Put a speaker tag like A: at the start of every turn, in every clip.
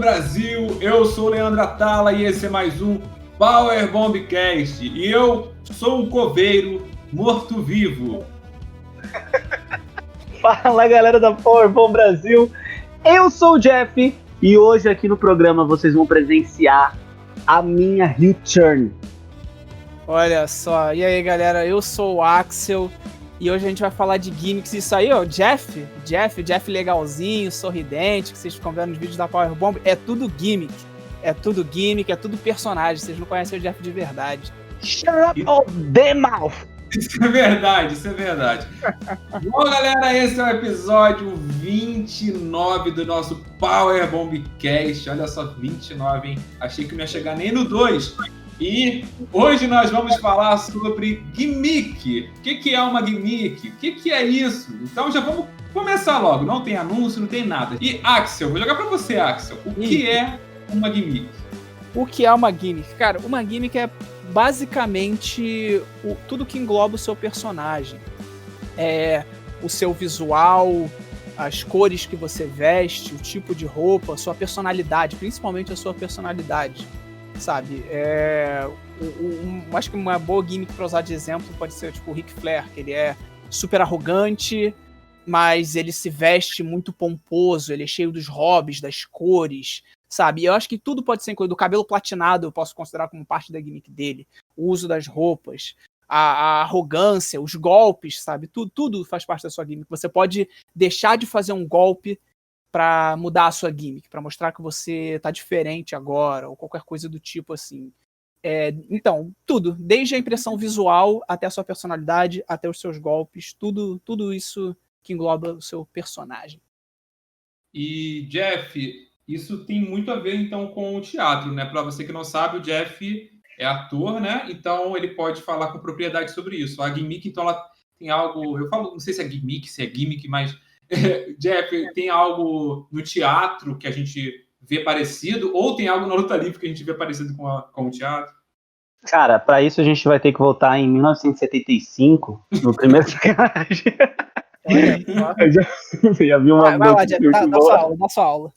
A: Brasil, eu sou o Leandro Atala e esse é mais um Power Bombcast. E eu sou um coveiro morto-vivo.
B: Fala galera da Power Bomb Brasil, eu sou o Jeff e hoje aqui no programa vocês vão presenciar a minha return.
C: Olha só, e aí galera, eu sou o Axel e hoje a gente vai falar de gimmicks. Isso aí, ó, Jeff legalzinho, sorridente, que vocês ficam vendo nos vídeos da Power Bomb, é tudo gimmick, é tudo personagem, vocês não conhecem o Jeff de verdade.
B: Shut up, oh, the mouth!
A: Isso é verdade. Bom, galera, esse é o episódio 29 do nosso Power Bombcast. Olha só, 29, hein? Achei que não ia chegar nem no 2. E hoje nós vamos falar sobre gimmick. O que é uma gimmick? O que é isso? Então já vamos começar logo. Não tem anúncio, não tem nada. E Axel, vou jogar pra você, Axel. O que é uma gimmick?
C: O que é uma gimmick? Cara, uma gimmick é basicamente tudo que engloba o seu personagem. É o seu visual, as cores que você veste, o tipo de roupa, a sua personalidade, principalmente a sua personalidade, sabe? Acho que uma boa gimmick para usar de exemplo pode ser tipo o Ric Flair, que ele é super arrogante, mas ele se veste muito pomposo, ele é cheio dos hobbies, das cores, sabe? E eu acho que tudo pode ser incluído. O cabelo platinado eu posso considerar como parte da gimmick dele. O uso das roupas, a arrogância, os golpes, sabe? Tudo faz parte da sua gimmick. Você pode deixar de fazer um golpe pra mudar a sua gimmick, pra mostrar que você tá diferente agora, ou qualquer coisa do tipo assim. Então, tudo. Desde a impressão visual até a sua personalidade, até os seus golpes, tudo isso que engloba o seu personagem.
A: E, Jeff, isso tem muito a ver, então, com o teatro, né? Para você que não sabe, o Jeff é ator, né? Então, ele pode falar com propriedade sobre isso. A gimmick, então, ela tem algo... Eu falo, não sei se é gimmick, mas... Jeff, tem algo no teatro que a gente vê parecido? Ou tem algo na luta livre que a gente vê parecido com o teatro?
B: Cara, pra isso a gente vai ter que voltar em 1975, no primeiro sacanagem. Eu já vi uma...
C: Vai lá, Jeff, dá sua aula.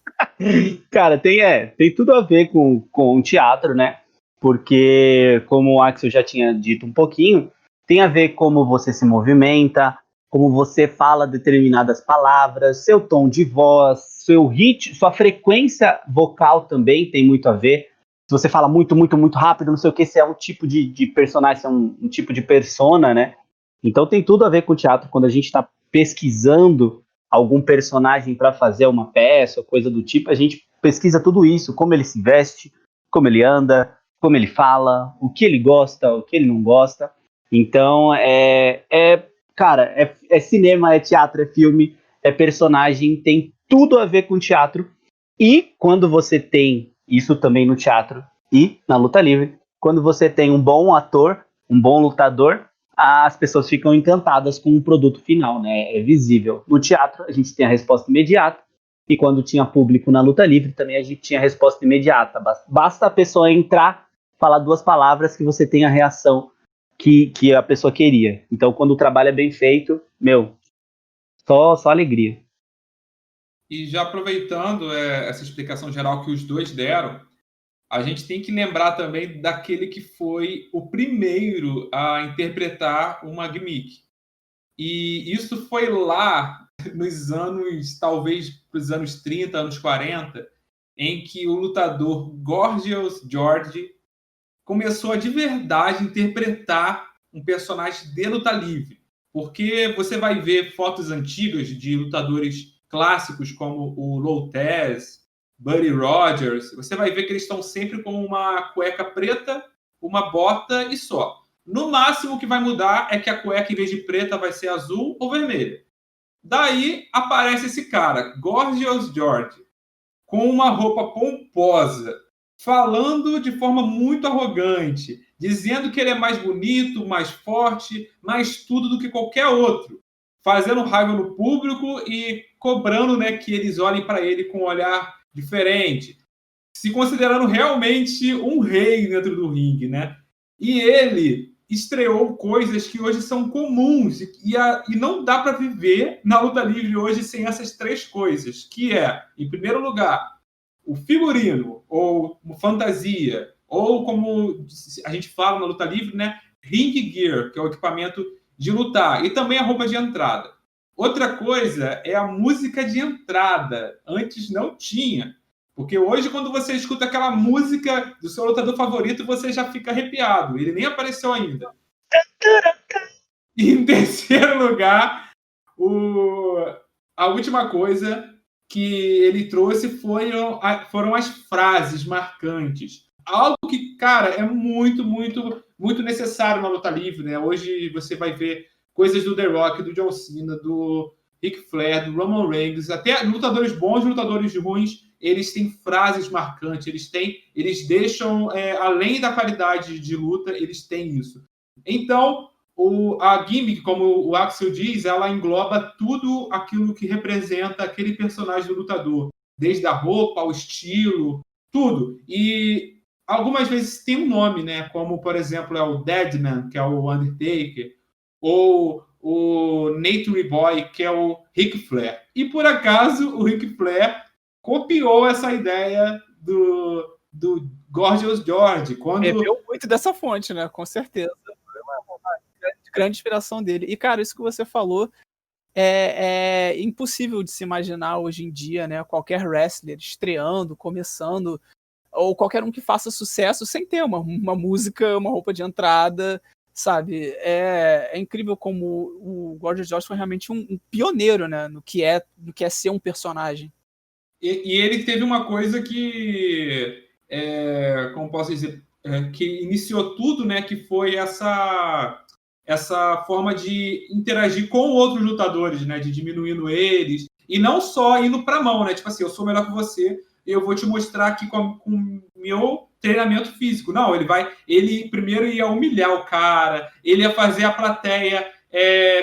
B: Cara, tem tudo a ver com o teatro, né? Porque, como o Axel já tinha dito um pouquinho, tem a ver como você se movimenta, como você fala determinadas palavras, seu tom de voz, seu ritmo, sua frequência vocal também tem muito a ver. Se você fala muito, muito, muito rápido, não sei o que, se é um tipo de personagem, se é um tipo de persona, né? Então tem tudo a ver com o teatro. Quando a gente está pesquisando algum personagem para fazer uma peça ou coisa do tipo, a gente pesquisa tudo isso, como ele se veste, como ele anda, como ele fala, o que ele gosta, o que ele não gosta. Então, cara, é cinema, é teatro, é filme, é personagem, tem tudo a ver com teatro. E quando você tem isso também no teatro e na luta livre, quando você tem um bom ator, um bom lutador, as pessoas ficam encantadas com o produto final, né? É visível. No teatro, a gente tem a resposta imediata, e quando tinha público na luta livre, também a gente tinha a resposta imediata. Basta a pessoa entrar, falar duas palavras que você tem a reação que a pessoa queria. Então, quando o trabalho é bem feito, só alegria.
A: E já aproveitando essa explicação geral que os dois deram, a gente tem que lembrar também daquele que foi o primeiro a interpretar uma gimmick. E isso foi lá nos anos, talvez nos anos 30, anos 40, em que o lutador Gorgeous George começou a de verdade interpretar um personagem de luta livre. Porque você vai ver fotos antigas de lutadores clássicos como o Lotez, Buddy Rogers, você vai ver que eles estão sempre com uma cueca preta, uma bota e só. No máximo, o que vai mudar é que a cueca, em vez de preta, vai ser azul ou vermelha. Daí aparece esse cara, Gorgeous George, com uma roupa pomposa, falando de forma muito arrogante, dizendo que ele é mais bonito, mais forte, mais tudo do que qualquer outro, fazendo raiva no público e cobrando, né, que eles olhem para ele com um olhar diferente, se considerando realmente um rei dentro do ringue, né? E ele estreou coisas que hoje são comuns e não dá para viver na luta livre hoje sem essas três coisas, que é, em primeiro lugar, o figurino, ou fantasia, ou como a gente fala na luta livre, né? Ring gear, que é o equipamento de lutar, e também a roupa de entrada. Outra coisa é a música de entrada. Antes não tinha. Porque hoje, quando você escuta aquela música do seu lutador favorito, você já fica arrepiado. Ele nem apareceu ainda. E em terceiro lugar, a última coisa que ele trouxe foram as frases marcantes. Algo que, cara, é muito, muito, muito necessário na luta livre, né? Hoje você vai ver coisas do The Rock, do John Cena, do Ric Flair, do Roman Reigns, até lutadores bons, lutadores ruins, eles têm frases marcantes, eles deixam, além da qualidade de luta, eles têm isso. Então, a gimmick, como o Axel diz, ela engloba tudo aquilo que representa aquele personagem do lutador, desde a roupa, ao estilo, tudo. E algumas vezes tem um nome, né? Como, por exemplo, é o Deadman, que é o Undertaker, ou o Nature Boy, que é o Ric Flair. E, por acaso, o Ric Flair copiou essa ideia do Gorgeous George.
C: Bebeu muito dessa fonte, né? Com certeza. Foi uma grande inspiração dele. E, cara, isso que você falou é impossível de se imaginar hoje em dia, né? Qualquer wrestler estreando, começando, ou qualquer um que faça sucesso sem ter uma música, uma roupa de entrada, sabe? É incrível como o Gorgeous George foi realmente um pioneiro, né? No que é ser um personagem.
A: E ele teve uma coisa que, como posso dizer, que iniciou tudo, né? Que foi essa forma de interagir com outros lutadores, né? De diminuindo eles. E não só indo para a mão, né? Tipo assim, eu sou melhor que você, eu vou te mostrar aqui com meu treinamento físico. Não, ele primeiro ia humilhar o cara, ele ia fazer a plateia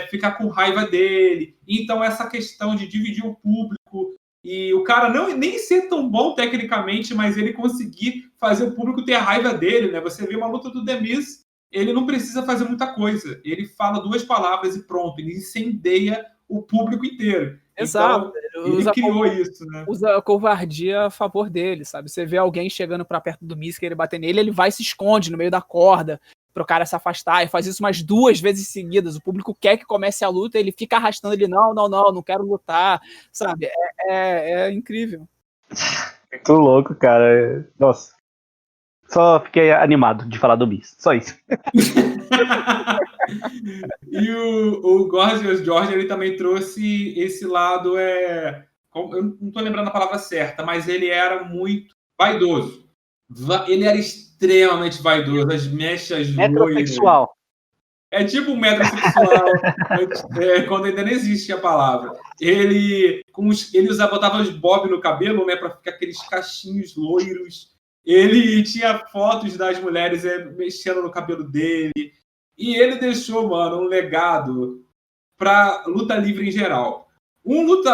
A: ficar com raiva dele. Então, essa questão de dividir o público e o cara nem ser tão bom tecnicamente, mas ele conseguir fazer o público ter a raiva dele, né? Você vê uma luta do The Miz, ele não precisa fazer muita coisa. Ele fala 2 palavras e pronto, ele incendeia o público inteiro.
C: Exato.
A: Então, ele criou isso, né?
C: Usa a covardia a favor dele, sabe? Você vê alguém chegando pra perto do Miz, querer bater nele, ele vai e se esconde no meio da corda pro cara se afastar, e faz isso umas 2 vezes seguidas. O público quer que comece a luta, ele fica arrastando ele, não quero lutar, sabe? É incrível.
B: Muito louco, cara. Nossa. Só fiquei animado de falar do Miz. Só isso.
A: E o Gorgeous George, ele também trouxe esse lado, eu não estou lembrando a palavra certa, mas ele era muito vaidoso. Ele era extremamente vaidoso, as mechas
B: Metrosexual.
A: É tipo um metrosexual, quando ainda não existe a palavra. Ele botava os bob no cabelo, né, para ficar aqueles cachinhos loiros. Ele tinha fotos das mulheres mexendo no cabelo dele. E ele deixou, mano, um legado para luta livre em geral.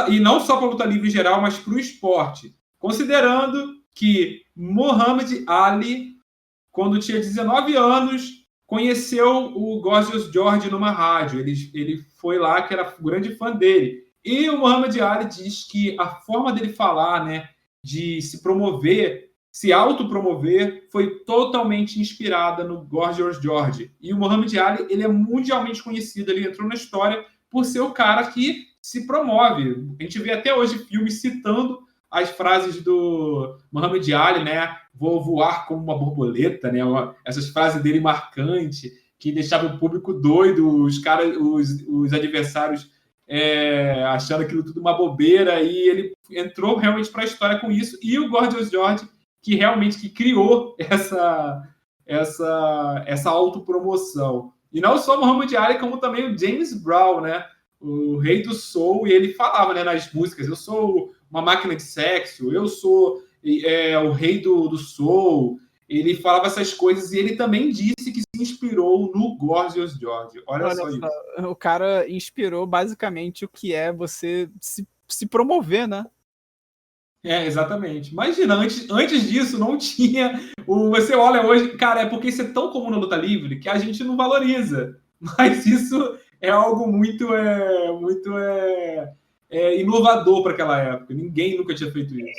A: E não só para luta livre em geral, mas para o esporte. Considerando que Muhammad Ali, quando tinha 19 anos, conheceu o Gorgeous George numa rádio. Ele foi lá, que era grande fã dele. E o Muhammad Ali diz que a forma dele falar, né, de se promover, se autopromover, foi totalmente inspirada no Gorgeous George. E o Muhammad Ali, ele é mundialmente conhecido, ele entrou na história por ser o cara que se promove. A gente vê até hoje filmes citando as frases do Muhammad Ali, né? Vou voar como uma borboleta, né? Essas frases dele marcantes, que deixavam o público doido, os adversários achando aquilo tudo uma bobeira, e ele entrou realmente para a história com isso. E o Gorgeous George, que realmente criou essa autopromoção. E não só o Muhammad Ali, como também o James Brown, né? O rei do soul, e ele falava, né, nas músicas, eu sou uma máquina de sexo, eu sou o rei do soul. Ele falava essas coisas, e ele também disse que se inspirou no Gorgeous George. Olha só isso.
C: O cara inspirou basicamente o que é você se promover, né?
A: Exatamente. Imagina, antes disso não tinha. Você olha hoje, cara, é porque isso é tão comum na luta livre que a gente não valoriza. Mas isso é algo muito inovador para aquela época. Ninguém nunca tinha feito isso.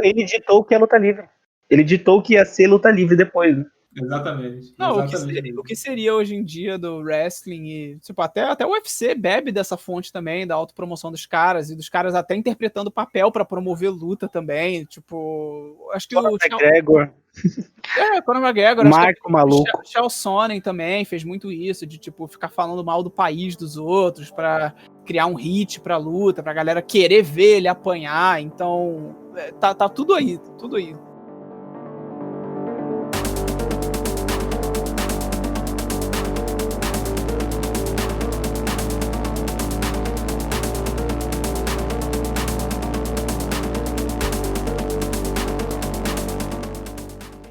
B: Ele ditou o que é luta livre. Ele ditou que ia ser luta livre depois, né?
A: Exatamente.
C: Não,
A: Exatamente
C: o que seria hoje em dia do wrestling e, tipo, até o UFC bebe dessa fonte também, da autopromoção dos caras, e dos caras até interpretando papel pra promover luta também, tipo, acho que
B: Conor
C: o
B: McGregor,
C: Conor McGregor, acho que
B: Marco Maluco.
C: o Chael Sonnen também fez muito isso, de, tipo, ficar falando mal do país dos outros pra criar um hit pra luta, pra galera querer ver ele apanhar, então, tá tudo aí, tudo aí.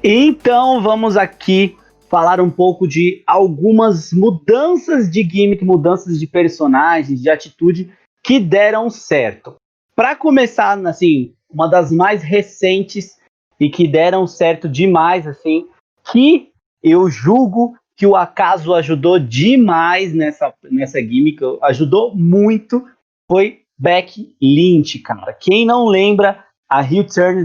B: Então vamos aqui falar um pouco de algumas mudanças de gimmick, mudanças de personagens, de atitude que deram certo. Para começar, assim, uma das mais recentes e que deram certo demais, assim, que eu julgo que o acaso ajudou demais nessa gimmick, ajudou muito, foi Becky Lynch, cara. Quem não lembra a heel turn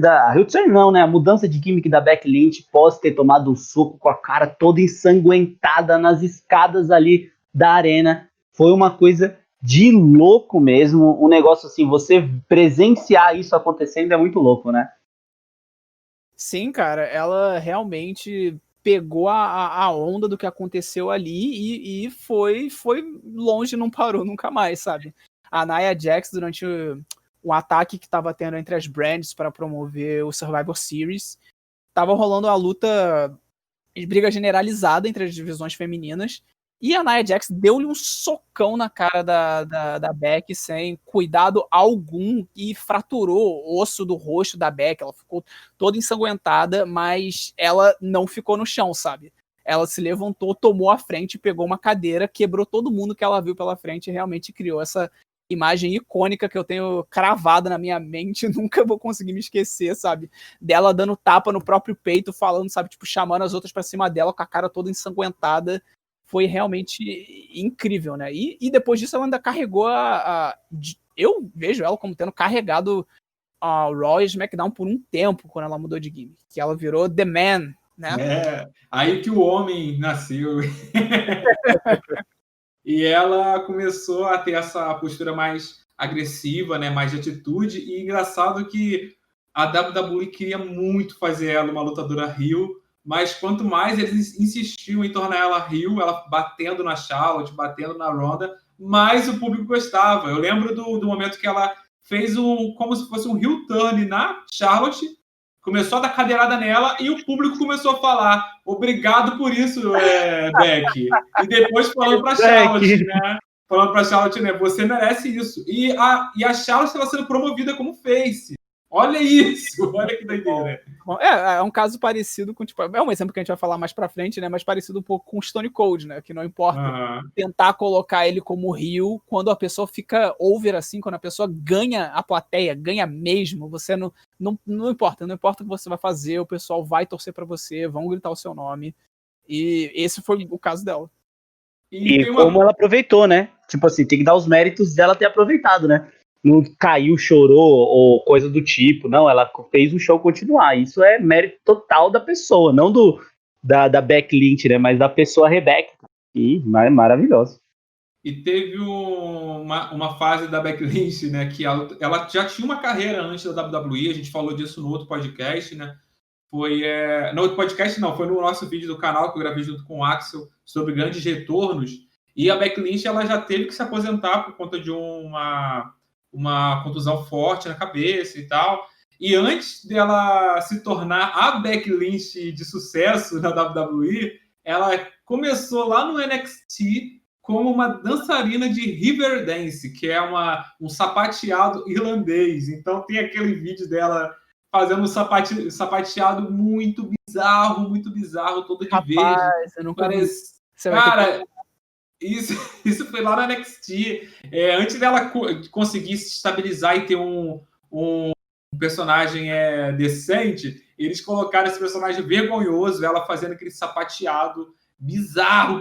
B: não, né? A mudança de gimmick da Becky Lynch pós ter tomado um soco com a cara toda ensanguentada nas escadas ali da arena. Foi uma coisa de louco mesmo. Um negócio assim, você presenciar isso acontecendo é muito louco, né?
C: Sim, cara, ela realmente pegou a onda do que aconteceu ali e foi longe, não parou nunca mais, sabe? A Nia Jax, durante o ataque que estava tendo entre as brands para promover o Survivor Series, tava rolando uma luta de briga generalizada entre as divisões femininas, e a Nia Jax deu-lhe um socão na cara da Becky sem cuidado algum e fraturou o osso do rosto da Becky. Ela ficou toda ensanguentada, mas ela não ficou no chão, sabe? Ela se levantou, tomou a frente, pegou uma cadeira, quebrou todo mundo que ela viu pela frente e realmente criou essa imagem icônica que eu tenho cravada na minha mente, nunca vou conseguir me esquecer, sabe? Dela dando tapa no próprio peito, falando, sabe, tipo, chamando as outras pra cima dela com a cara toda ensanguentada. Foi realmente incrível, né? E depois disso ela ainda carregou eu vejo ela como tendo carregado a Raw e SmackDown por um tempo, quando ela mudou de gimmick. Que ela virou The Man, né?
A: Aí que o homem nasceu. E ela começou a ter essa postura mais agressiva, né, mais de atitude. E engraçado que a WWE queria muito fazer ela uma lutadora heel, mas quanto mais eles insistiam em tornar ela heel, ela batendo na Charlotte, batendo na Ronda, mais o público gostava. Eu lembro do momento que ela fez como se fosse um heel turn na Charlotte, começou a dar cadeirada nela e o público começou a falar obrigado por isso, Becky. E depois falando para Charlotte, né? Falando para Charlotte, né? Você merece isso. E a Charlotte estava sendo promovida como face. Olha isso! Olha que doideira.
C: É um caso parecido com, tipo, é um exemplo que a gente vai falar mais pra frente, né? Mas parecido um pouco com o Stone Cold, né? Que não importa tentar colocar ele como heel, quando a pessoa fica over assim, quando a pessoa ganha a plateia, ganha mesmo, você não importa o que você vai fazer, o pessoal vai torcer pra você, vão gritar o seu nome. E esse foi o caso dela.
B: E como ela aproveitou, né? Tipo assim, tem que dar os méritos dela ter aproveitado, né? Não caiu, chorou ou coisa do tipo. Não, ela fez o show continuar. Isso é mérito total da pessoa, não da Becky Lynch, né? Mas da pessoa Rebecca. E maravilhoso.
A: E teve uma fase da Becky Lynch, né? Que ela já tinha uma carreira antes da WWE. A gente falou disso no outro podcast, né? Foi no outro podcast, não, foi no nosso vídeo do canal que eu gravei junto com o Axel sobre grandes retornos. E a Becky Lynch ela já teve que se aposentar por conta de uma contusão forte na cabeça e tal. E antes dela se tornar a Becky Lynch de sucesso na WWE, ela começou lá no NXT como uma dançarina de Riverdance, que é um sapateado irlandês. Então tem aquele vídeo dela fazendo um sapateado muito bizarro, todo de verde.
C: Eu nunca vi.
A: Cara, isso foi lá na NXT. Antes dela conseguir se estabilizar e ter um personagem decente, eles colocaram esse personagem vergonhoso, ela fazendo aquele sapateado bizarro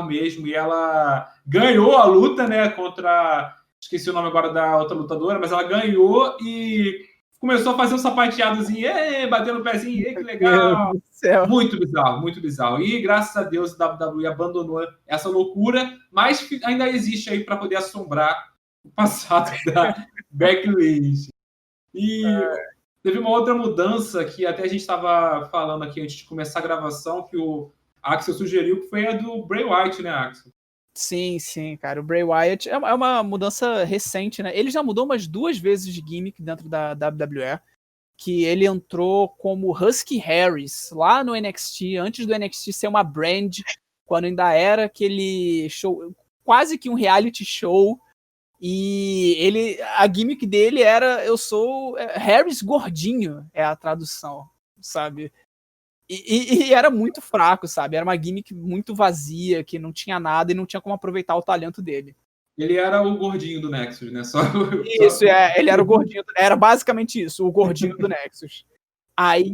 A: mesmo. E ela ganhou a luta, né, contra esqueci o nome agora da outra lutadora, mas ela ganhou e começou a fazer um sapateadozinho, batendo o pezinho, que legal.
C: Meu Deus do céu.
A: Muito bizarro, muito bizarro. E graças a Deus a WWE abandonou essa loucura, mas ainda existe aí para poder assombrar o passado da Becky Lynch. E teve uma outra mudança que até a gente estava falando aqui antes de começar a gravação, que o Axel sugeriu, que foi a do Bray Wyatt, né, Axel?
C: Sim, cara. O Bray Wyatt é uma mudança recente, né? Ele já mudou umas 2 vezes de gimmick dentro da WWE, que ele entrou como Husky Harris lá no NXT, antes do NXT ser uma brand, quando ainda era aquele show, quase que um reality show. E a gimmick dele era eu sou Harris gordinho, é a tradução, sabe? E era muito fraco, sabe? Era uma gimmick muito vazia, que não tinha nada e não tinha como aproveitar o talento dele.
A: Ele era o gordinho do Nexus, né?
C: Isso, ele era o gordinho, era basicamente isso, o gordinho do Nexus. Aí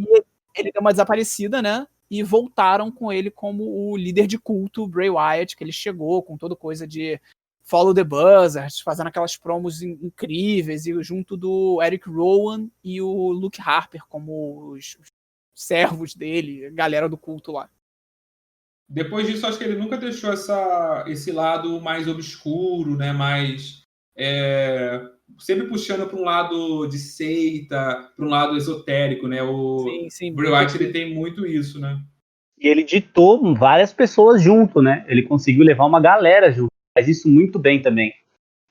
C: ele deu uma desaparecida, né? E voltaram com ele como o líder de culto, Bray Wyatt, que ele chegou com toda coisa de Follow the Buzzards, fazendo aquelas promos incríveis, e junto do Eric Rowan e o Luke Harper como os servos dele, galera do culto lá.
A: Depois disso, acho que ele nunca deixou esse lado mais obscuro, né? Mais sempre puxando para um lado de seita, para um lado esotérico, né? O
C: Sim,
A: Bray Wyatt, ele tem muito isso, né?
B: E ele ditou várias pessoas junto, né? Ele conseguiu levar uma galera junto. Faz isso muito bem também.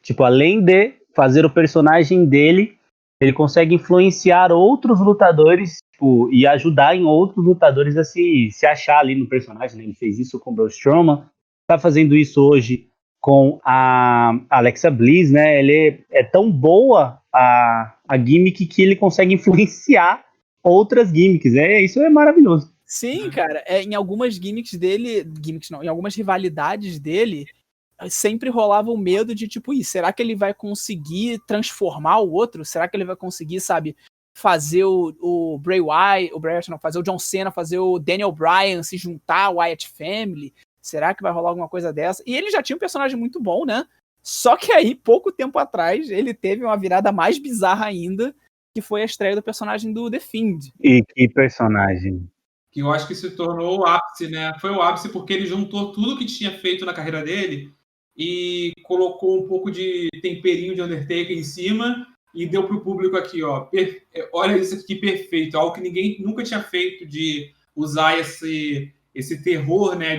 B: Tipo, além de fazer o personagem dele, ele consegue influenciar outros lutadores, tipo, e ajudar em outros lutadores a se achar ali no personagem, né? Ele fez isso com o Braun Strowman, tá fazendo isso hoje com a Alexa Bliss, né? Ele é tão boa a gimmick que ele consegue influenciar outras gimmicks, né? Isso é maravilhoso.
C: Sim, cara, em algumas gimmicks dele, em algumas rivalidades dele, sempre rolava o medo de, tipo, será que ele vai conseguir transformar o outro? Será que ele vai conseguir, sabe, fazer o Bray Wyatt, não, fazer o John Cena, fazer o Daniel Bryan se juntar ao Wyatt Family? Será que vai rolar alguma coisa dessa? E ele já tinha um personagem muito bom, né? Só que aí, pouco tempo atrás, ele teve uma virada mais bizarra ainda, que foi a estreia do personagem do The Fiend.
B: E que personagem.
A: Que eu acho que se tornou o ápice, né? Foi o ápice porque ele juntou tudo que tinha feito na carreira dele e colocou um pouco de temperinho de Undertaker em cima e deu pro público aqui, ó. Olha isso aqui perfeito, algo que ninguém nunca tinha feito, de usar esse terror, né,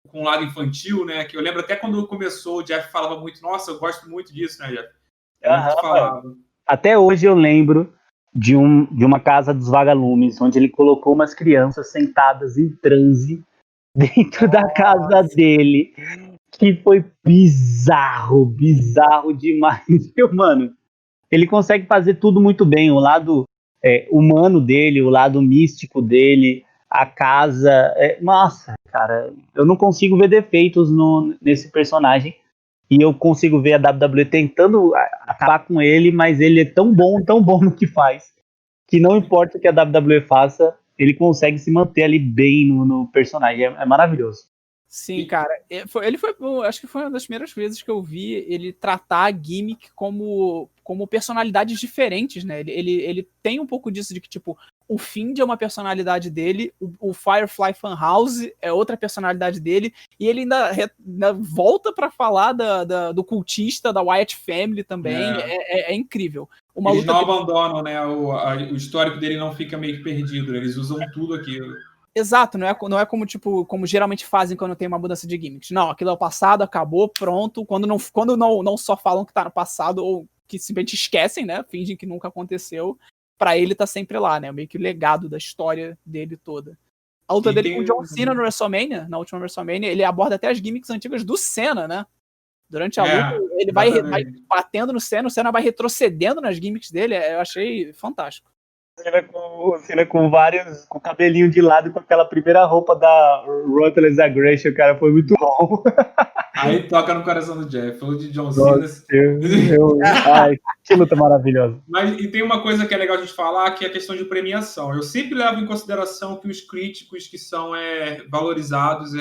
A: com um lado infantil, né? Que eu lembro até quando começou, o Jeff falava muito, nossa, eu gosto muito disso, né, Jeff? Muito falado.
B: Até hoje eu lembro de uma casa dos vagalumes, onde ele colocou umas crianças sentadas em transe dentro da casa dele, que foi bizarro demais. Mano, ele consegue fazer tudo muito bem, o lado humano dele, o lado místico dele, a casa. Nossa, cara, eu não consigo ver defeitos nesse personagem. E eu consigo ver a WWE tentando acabar com ele, mas ele é tão bom no que faz, que não importa o que a WWE faça, ele consegue se manter ali bem no personagem. É maravilhoso.
C: Sim, cara. Ele foi, acho que foi uma das primeiras vezes que eu vi ele tratar a gimmick como personalidades diferentes, né? Ele tem um pouco disso de que, tipo, o Fiend é uma personalidade dele, o Firefly Funhouse é outra personalidade dele, e ele ainda volta pra falar do cultista, da Wyatt Family também. É incrível.
A: Eles não abandonam, né? O histórico dele não fica meio que perdido, eles usam tudo aquilo.
C: Exato, não é como, tipo, como geralmente fazem quando tem uma mudança de gimmicks. Não, aquilo é o passado, acabou, pronto. Quando não só falam que tá no passado, ou que simplesmente esquecem, né? Fingem que nunca aconteceu. Pra ele tá sempre lá, né? Meio que o legado da história dele toda. A luta dele com o John Cena no WrestleMania, na última WrestleMania, ele aborda até as gimmicks antigas do Cena, né? Durante a luta, ele vai batendo no Cena, o Cena vai retrocedendo nas gimmicks dele. Eu achei fantástico.
B: Cena com o cabelinho de lado, com aquela primeira roupa da Ruthless Aggression, cara, foi muito bom.
A: Aí toca no coração do Jeff, falou de John Cena.
B: Ai, que luta maravilhosa.
A: E tem uma coisa que é legal a gente falar, que é a questão de premiação. Eu sempre levo em consideração que os críticos que são valorizados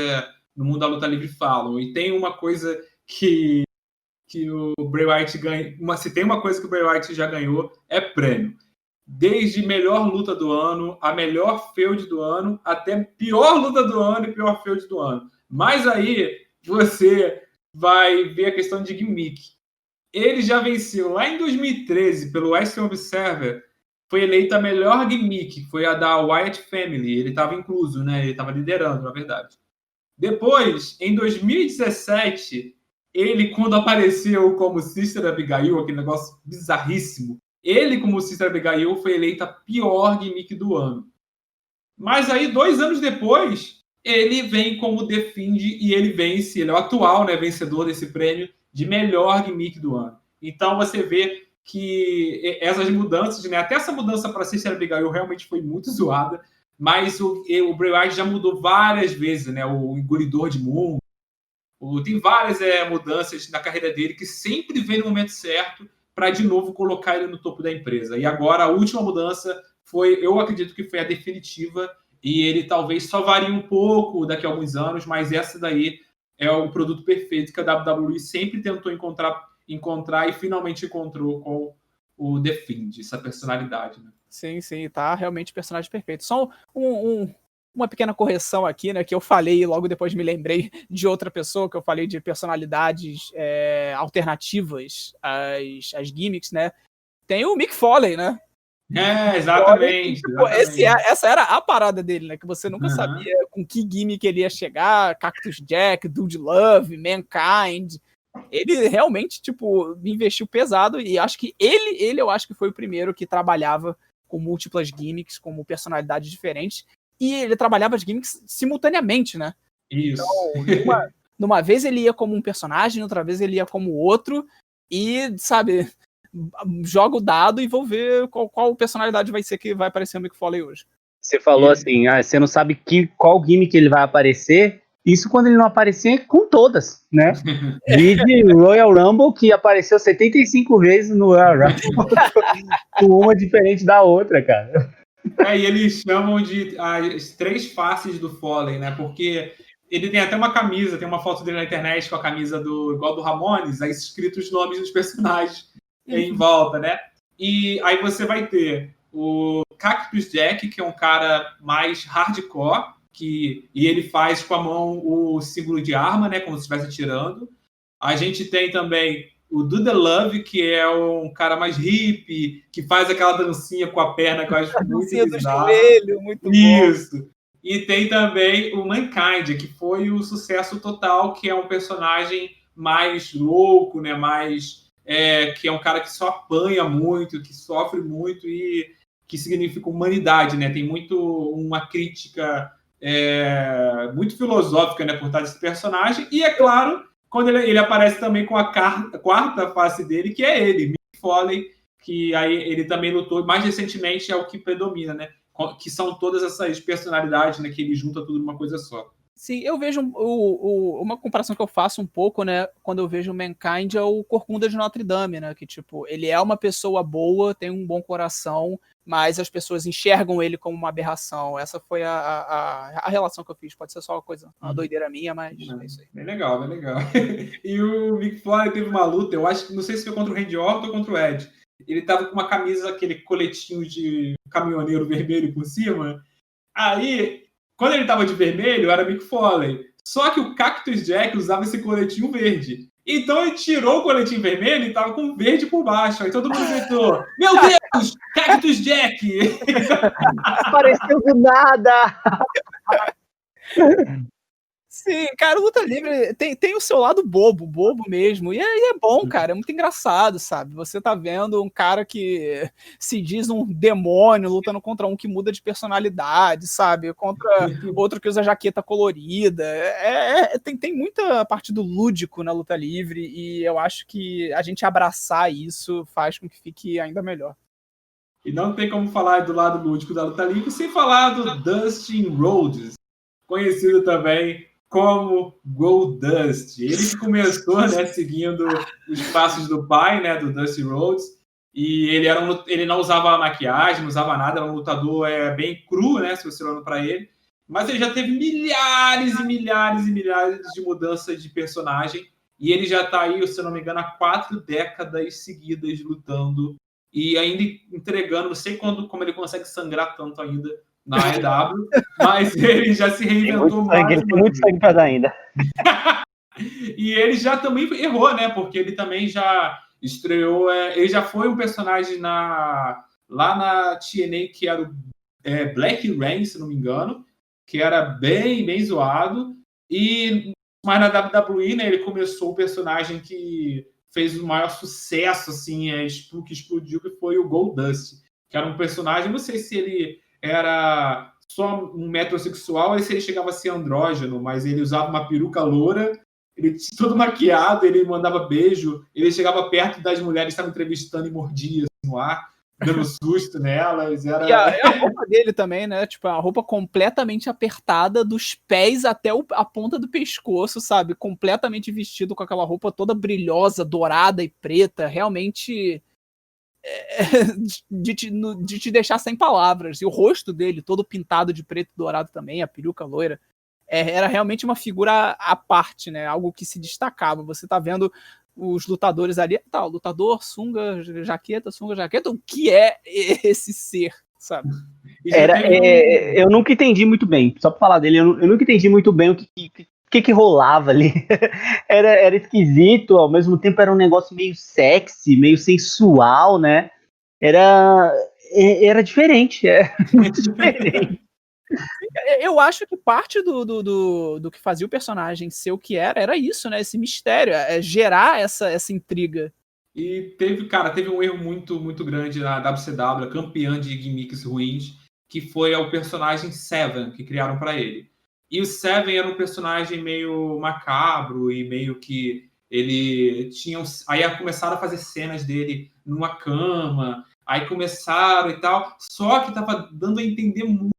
A: no mundo da luta livre falam. E tem uma coisa que que o Bray Wyatt ganha. Se tem uma coisa que o Bray Wyatt já ganhou, é prêmio. Desde melhor luta do ano, a melhor feud do ano, até pior luta do ano e pior feud do ano. Mas aí você vai ver a questão de gimmick. Ele já venceu lá em 2013 pelo Western Observer, foi eleita a melhor gimmick, foi a da Wyatt Family. Ele estava incluso, né? Ele estava liderando, na verdade. Depois, em 2017, ele, quando apareceu como Sister Abigail, aquele negócio bizarríssimo, ele, como Sister Abigail, foi eleita a pior gimmick do ano. Mas aí, 2 anos depois, ele vem como The Fiend e ele vence, ele é o atual, né, vencedor desse prêmio de melhor gimmick do ano. Então você vê que essas mudanças, né, até essa mudança para Sister Abigail realmente foi muito zoada, mas o Bray Wyatt já mudou várias vezes, né, o engolidor de mundo. Tem várias mudanças na carreira dele que sempre vem no momento certo para de novo colocar ele no topo da empresa. E agora a última mudança foi, eu acredito que foi a definitiva, e ele talvez só varie um pouco daqui a alguns anos, mas essa daí é o produto perfeito que a WWE sempre tentou encontrar e finalmente encontrou com o The Fiend, essa personalidade, né?
C: Sim, tá realmente personagem perfeito. Só uma pequena correção aqui, né, que eu falei e logo depois me lembrei de outra pessoa, que eu falei de personalidades alternativas às gimmicks, né? Tem o Mick Foley, né?
A: Exatamente.
C: Essa era a parada dele, né? Que você nunca sabia com que gimmick ele ia chegar. Cactus Jack, Dude Love, Mankind. Ele realmente, tipo, investiu pesado e acho que eu acho que foi o primeiro que trabalhava com múltiplas gimmicks, como personalidades diferentes. E ele trabalhava as gimmicks simultaneamente, né?
A: Isso.
C: Então, numa vez ele ia como um personagem, outra vez ele ia como outro. E, sabe, joga o dado e vou ver qual personalidade vai ser que vai aparecer o Mick Foley hoje.
B: Você falou assim, você não sabe qual gimmick ele vai aparecer. Isso quando ele não aparecer com todas, né? Vide Royal Rumble, que apareceu 75 vezes no Royal Rumble, com uma diferente da outra, cara.
A: E eles chamam de as 3 faces do Foley, né? Porque ele tem até uma camisa, tem uma foto dele na internet com a camisa igual do Ramones, aí escritos os nomes dos personagens em volta, né? E aí você vai ter o Cactus Jack, que é um cara mais hardcore, e ele faz com a mão o símbolo de arma, né? Como se estivesse atirando. A gente tem também o Dude Love, que é um cara mais hippie, que faz aquela dancinha com a perna que eu acho muito bizarra.
C: Muito
A: Isso.
C: Bom.
A: E tem também o Mankind, que foi o sucesso total, que é um personagem mais louco, né? Que é um cara que só apanha muito, que sofre muito e que significa humanidade, né? Tem muito uma crítica muito filosófica, né, por trás desse personagem. E, é claro, quando ele aparece também com a quarta face dele, que é ele, Mick Foley, que aí ele também lutou, mais recentemente é o que predomina, né? Que são todas essas personalidades, né, que ele junta tudo numa coisa só.
C: Sim, eu vejo uma comparação que eu faço um pouco, né, quando eu vejo o Mankind, é o Corcunda de Notre Dame, né, que, tipo, ele é uma pessoa boa, tem um bom coração, mas as pessoas enxergam ele como uma aberração. Essa foi a relação que eu fiz. Pode ser só uma doideira minha, mas é isso aí.
A: Bem legal, bem legal. E o Mick Foley teve uma luta, eu acho que, não sei se foi contra o Randy Orton ou contra o Edge. Ele tava com uma camisa, aquele coletinho de caminhoneiro vermelho por cima. Aí, quando ele tava de vermelho, era Mick Foley. Só que o Cactus Jack usava esse coletinho verde. Então ele tirou o coletinho vermelho e tava com verde por baixo. Aí todo mundo gritou: Meu Deus, Cactus Jack!
B: Apareceu do nada!
C: Sim, cara, luta livre tem o seu lado bobo mesmo. E é bom, cara, é muito engraçado, sabe? Você tá vendo um cara que se diz um demônio lutando contra um que muda de personalidade, sabe? Contra outro que usa jaqueta colorida. Tem muita parte do lúdico na luta livre e eu acho que a gente abraçar isso faz com que fique ainda melhor.
A: E não tem como falar do lado lúdico da luta livre sem falar do Dustin Rhodes, conhecido também como Goldust. Ele que começou, né, seguindo os passos do pai, né, do Dusty Rhodes, e ele não usava maquiagem, não usava nada, era um lutador bem cru, né, se você olhando para ele, mas ele já teve milhares e milhares e milhares de mudanças de personagem, e ele já está aí, se eu não me engano, há 4 décadas seguidas lutando e ainda entregando, não sei como ele consegue sangrar tanto ainda na AEW, mas ele já se reinventou mais.
B: Ele tem muito sangue para dar ainda.
A: E ele já também errou, né? Porque ele também já estreou, ele já foi um personagem lá na TNA que era o Black Rain, se não me engano, que era bem, bem zoado. Mas na WWE, né, ele começou o personagem que fez o maior sucesso, assim, que explodiu, que foi o Goldust, que era um personagem, não sei se ele era só um metrosexual ou se ele chegava a ser andrógeno, mas ele usava uma peruca loura, ele todo maquiado, ele mandava beijo, ele chegava perto das mulheres que estavam entrevistando e mordia assim, no ar, dando susto nelas.
C: E a roupa dele também, né? Tipo, a roupa completamente apertada, dos pés até a ponta do pescoço, sabe? Completamente vestido com aquela roupa toda brilhosa, dourada e preta. Realmente de te deixar sem palavras. E o rosto dele, todo pintado de preto e dourado também, a peruca loira. Era realmente uma figura à parte, né? Algo que se destacava. Você tá vendo os lutadores ali, tá, o lutador, sunga, jaqueta, o que é esse ser, sabe?
B: Eu nunca entendi muito bem, só pra falar dele, eu nunca entendi muito bem o que rolava ali. Era esquisito, ao mesmo tempo era um negócio meio sexy, meio sensual, né? Era diferente, muito diferente.
C: Eu acho que parte do que fazia o personagem ser o que era isso, né? Esse mistério, gerar essa intriga.
A: E teve um erro muito, muito grande na WCW, a campeã de gimmicks ruins, que foi o personagem Seven, que criaram para ele. E o Seven era um personagem meio macabro e meio que ele tinha... Aí começaram a fazer cenas dele numa cama, aí começaram e tal, só que tava dando a entender muito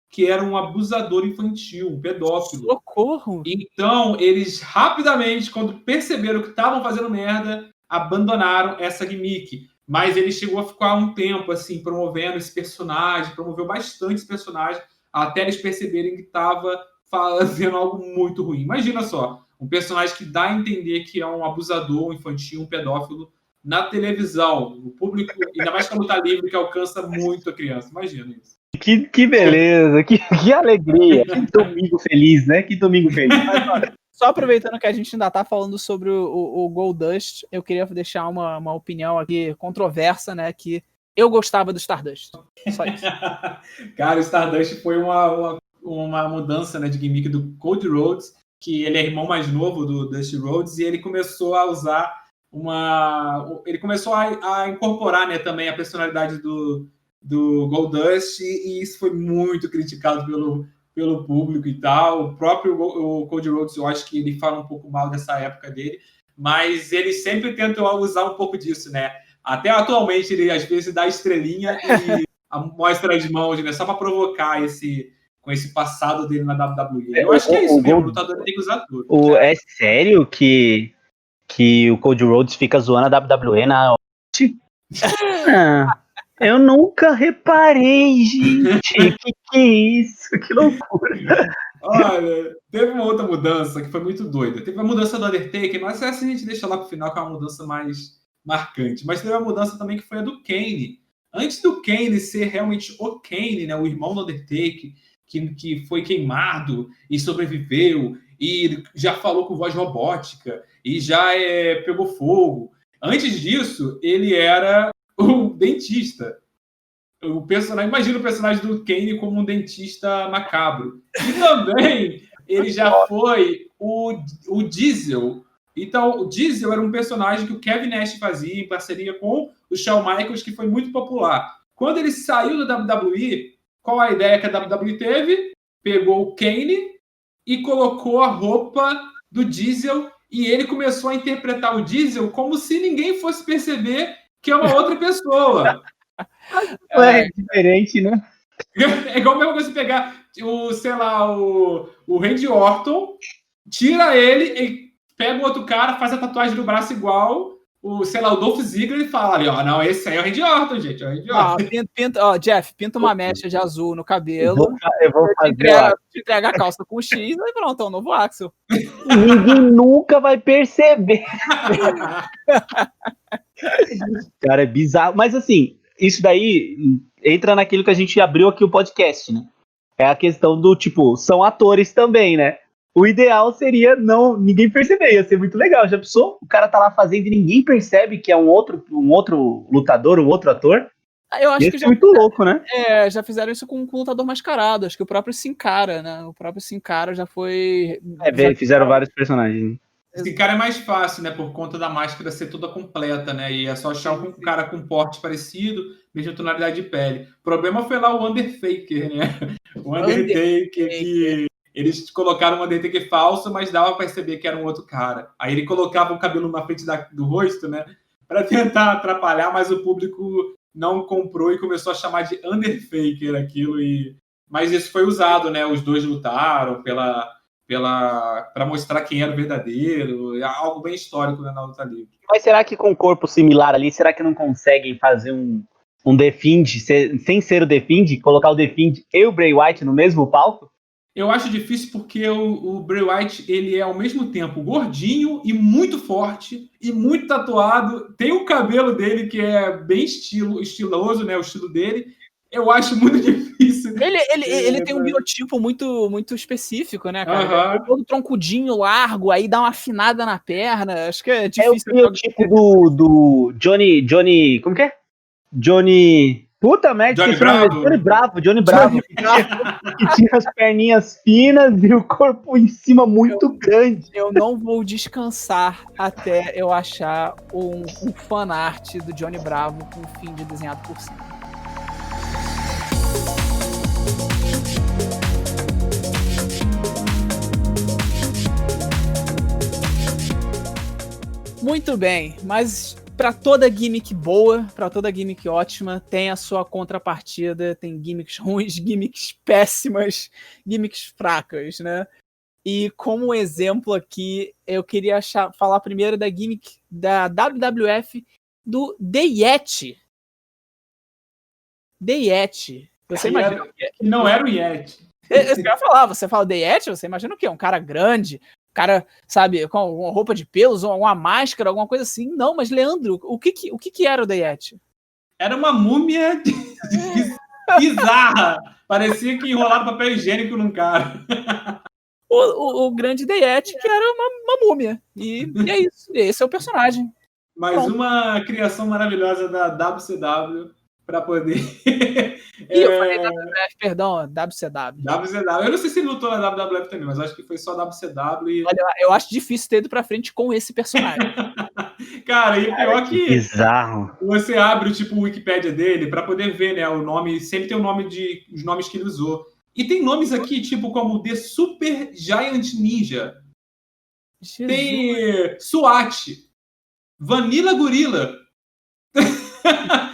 A: que era um abusador infantil, um pedófilo.
C: Socorro!
A: Então, eles rapidamente, quando perceberam que estavam fazendo merda, abandonaram essa gimmick. Mas ele chegou a ficar um tempo, assim, promovendo esse personagem, promoveu bastante esse personagem, até eles perceberem que estava fazendo algo muito ruim. Imagina só, um personagem que dá a entender que é um abusador infantil, um pedófilo, na televisão, no público, ainda mais com a luta livre, que alcança muito a criança. Imagina isso.
B: Que beleza, que alegria, que domingo feliz, né? Que domingo feliz.
C: Mas, olha, só aproveitando que a gente ainda tá falando sobre o Goldust, eu queria deixar uma opinião aqui controversa, né? Que eu gostava do Stardust. Só isso.
A: Cara, o Stardust foi uma mudança, né, de gimmick do Cody Rhodes, que ele é irmão mais novo do Dusty Rhodes, e ele começou a usar ele começou a incorporar, né, também a personalidade do Goldust, e isso foi muito criticado pelo público e tal. O próprio Cody Rhodes, eu acho que ele fala um pouco mal dessa época dele, mas ele sempre tentou usar um pouco disso, né? Até atualmente ele às vezes dá estrelinha e mostra as mãos, né? Só para provocar com esse passado dele na WWE. Eu acho que é isso mesmo, o lutador tem que usar tudo.
B: É sério que o Cody Rhodes fica zoando a WWE na... Eu nunca reparei, gente. Que é isso? Que loucura.
A: Olha, teve uma outra mudança que foi muito doida. Teve a mudança do Undertaker, mas essa a gente deixa lá pro final, que é uma mudança mais marcante. Mas teve uma mudança também que foi a do Kane. Antes do Kane ser realmente o Kane, né, o irmão do Undertaker, que foi queimado e sobreviveu, e já falou com voz robótica, e já pegou fogo. Antes disso, ele era o dentista. Imagina o personagem do Kane como um dentista macabro. E também ele já foi o Diesel. Então, o Diesel era um personagem que o Kevin Nash fazia em parceria com o Shawn Michaels, que foi muito popular. Quando ele saiu da WWE, qual a ideia que a WWE teve? Pegou o Kane e colocou a roupa do Diesel, e ele começou a interpretar o Diesel como se ninguém fosse perceber que é uma outra pessoa.
B: É diferente, né?
A: É igual mesmo você pegar o Randy Orton, tira ele, pega o outro cara, faz a tatuagem do braço igual sei lá, o Dolph Ziggler e fala ali, ó, não, esse aí é o Randy Orton, gente, é o Randy Orton.
C: Jeff, pinta uma mecha de azul no cabelo.
B: Eu vou fazer,
C: te entrega a calça com X e pronto, é o novo Axel.
B: Ninguém nunca vai perceber. Cara, é bizarro. Mas assim, isso daí entra naquilo que a gente abriu aqui o podcast, né? É a questão do, tipo, são atores também, né? O ideal seria ninguém perceber, ia ser muito legal. Já pensou? O cara tá lá fazendo e ninguém percebe que é um outro lutador, um outro ator?
C: Eu acho que
B: é muito louco, né?
C: Já fizeram isso com um lutador mascarado. Acho que o próprio Sin Cara, né? O próprio Sin Cara já foi...
B: Fizeram vários personagens.
A: Esse cara é mais fácil, né? Por conta da máscara ser toda completa, né? E é só achar um cara com porte parecido, mesma tonalidade de pele. O problema foi lá o Undertaker, né? O Undertaker que eles colocaram um Undertaker falso, mas dava para perceber que era um outro cara. Aí ele colocava o cabelo na frente do rosto, né? Para tentar atrapalhar, mas o público não comprou e começou a chamar de Undertaker aquilo. Mas isso foi usado, né? Os dois lutaram para mostrar quem era o verdadeiro, é algo bem histórico, né, na luta livre.
B: Mas será que com um corpo similar ali, será que não conseguem fazer um The Fiend, sem ser o The Fiend, colocar o The Fiend e o Bray Wyatt no mesmo palco?
A: Eu acho difícil porque o Bray Wyatt, ele é ao mesmo tempo gordinho e muito forte e muito tatuado, tem o cabelo dele que é bem estiloso, né, o estilo dele. Eu acho muito difícil.
C: Ele tem um biotipo muito, muito específico, né, cara? Uhum. Todo troncudinho, largo, aí dá uma afinada na perna. Acho que é difícil.
B: É o biotipo do Johnny... Como que é? Johnny... Puta merda, Johnny Bravo. Que tinha as perninhas finas e o corpo em cima muito grande.
C: Eu não vou descansar até eu achar um fanart do Johnny Bravo com o Fiend desenhado por cima. Muito bem, mas para toda gimmick boa, para toda gimmick ótima, tem a sua contrapartida, tem gimmicks ruins, gimmicks péssimas, gimmicks fracas, né? E como exemplo aqui, eu queria falar primeiro da gimmick da WWF do The Yeti. The Yeti. Você imagina
A: que não era o Yeti.
C: Você vai falar, você fala The Yeti, você imagina o quê? Um cara grande, cara, sabe, com uma roupa de pelos, uma máscara, alguma coisa assim. Não, mas Leandro, o que era o The Yeti?
A: Era uma múmia bizarra. Parecia que enrolaram papel higiênico num cara.
C: O grande The Yeti, que era uma múmia. E é isso. Esse é o personagem.
A: Mais uma criação maravilhosa da WCW para poder...
C: Eu falei WWF, perdão, WCW.
A: WCW. Eu não sei se ele lutou na WWF também, mas acho que foi só WCW. E...
C: Olha, eu acho difícil ter ido pra frente com esse personagem.
A: Cara, e pior que
B: bizarro.
A: Você abre tipo, o Wikipédia dele para poder ver, né, o nome, sempre tem os nomes que ele usou. E tem nomes aqui, tipo, como The Super Giant Ninja. Jesus. Tem SWAT. Vanilla Gorilla.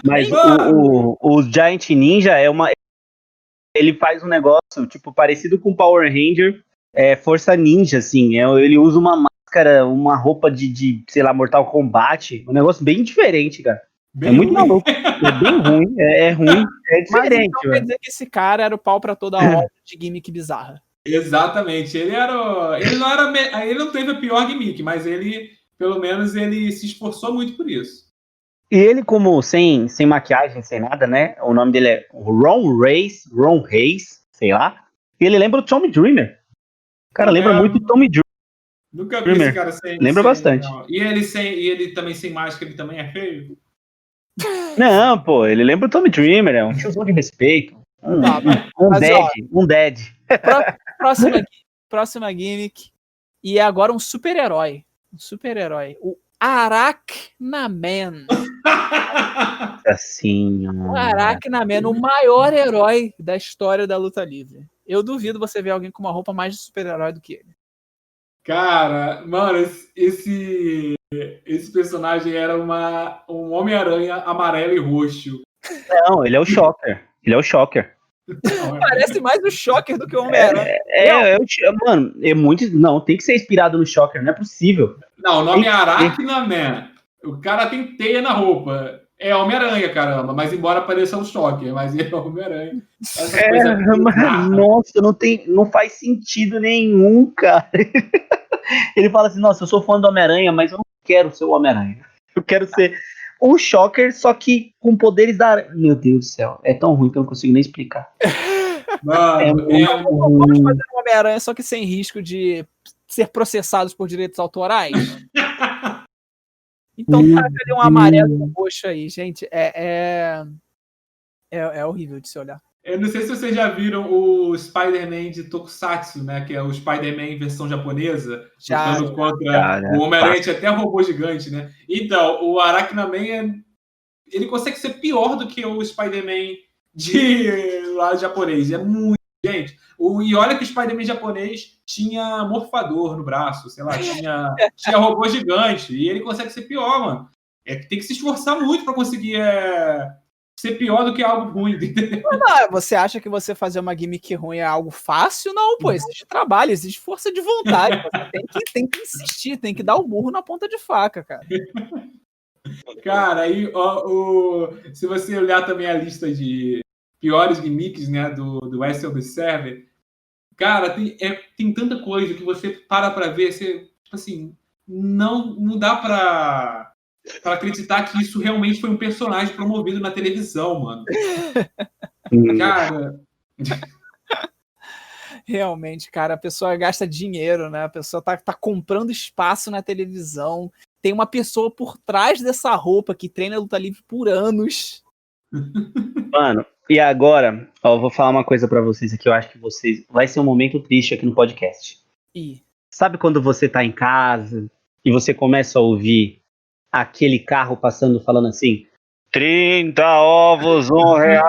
B: Mas o Giant Ninja ele faz um negócio tipo parecido com Power Ranger, Força Ninja, assim. Ele usa uma máscara, uma roupa de sei lá, Mortal Kombat, um negócio bem diferente, cara. Bem muito ruim. Maluco. É bem ruim, é ruim, é diferente.
C: Mas então quer dizer que esse cara era o pau pra toda a obra de gimmick bizarra.
A: Exatamente. Ele não teve a pior gimmick, mas pelo menos ele se esforçou muito por isso.
B: E ele, como sem maquiagem, sem nada, né? O nome dele é Ron Reis, sei lá. E ele lembra o Tommy Dreamer. O cara lembra muito do Tommy Dreamer.
A: Nunca vi esse cara sem...
B: Lembra bastante.
A: Não. E ele também sem máscara, ele também é feio?
B: Não, pô, ele lembra o Tommy Dreamer, é um tiozão de respeito. Um dead.
C: Próxima gimmick. E agora um super-herói. O Arachnaman.
B: Assim,
C: o Arachnaman, o maior herói da história da luta livre. Eu duvido você ver alguém com uma roupa mais de super-herói do que ele.
A: Cara, mano, esse personagem era um Homem-Aranha amarelo e roxo.
B: Não, ele é o Shocker.
C: Parece mais o Shocker do que o Homem-Aranha.
B: Mano, é muito... Não, tem que ser inspirado no Shocker, não é possível.
A: Não, o nome é Arachnaman. O cara tem teia na roupa. É Homem-Aranha, caramba. Mas embora pareça um Shocker, mas ele é Homem-Aranha. Essa coisa
B: Nossa, não faz sentido nenhum, cara. Ele fala assim, nossa, eu sou fã do Homem-Aranha, mas eu não quero ser o Homem-Aranha. Eu quero ser o Shocker, só que com poderes da... Meu Deus do céu, é tão ruim que eu não consigo nem explicar.
A: Mano,
C: Vamos fazer um Homem-Aranha, só que sem risco de ser processados por direitos autorais. Então tá ali um amarelo e um roxo aí, gente. É horrível de se olhar.
A: Eu não sei se vocês já viram o Spider-Man de Tokusatsu, né? Que é o Spider-Man em versão japonesa, lutando contra o Homem-Aranha, até robô gigante, né? Então, o Arachnaman, ele consegue ser pior do que o Spider-Man de lá japonês. É muito, gente. E olha que o Spider-Man japonês tinha morfador no braço, sei lá, tinha robô gigante. E ele consegue ser pior, mano. Tem que se esforçar muito para conseguir ser pior do que algo ruim, entendeu?
C: Não, você acha que você fazer uma gimmick ruim é algo fácil? Não, pô, existe trabalho, existe força de vontade. Você tem que insistir, tem que dar o burro na ponta de faca, cara.
A: Cara, aí se você olhar também a lista de piores gimmicks, né, do Wrestle the Server, cara, tem tanta coisa que você para ver, você, tipo assim, não dá para acreditar que isso realmente foi um personagem promovido na televisão, mano. Cara...
C: Realmente, cara, a pessoa gasta dinheiro, né? A pessoa tá comprando espaço na televisão. Tem uma pessoa por trás dessa roupa que treina luta livre por anos.
B: Mano, e agora, eu vou falar uma coisa pra vocês aqui, eu acho que vai ser um momento triste aqui no podcast. Sabe quando você tá em casa e você começa a ouvir aquele carro passando falando assim, 30 ovos, R$1.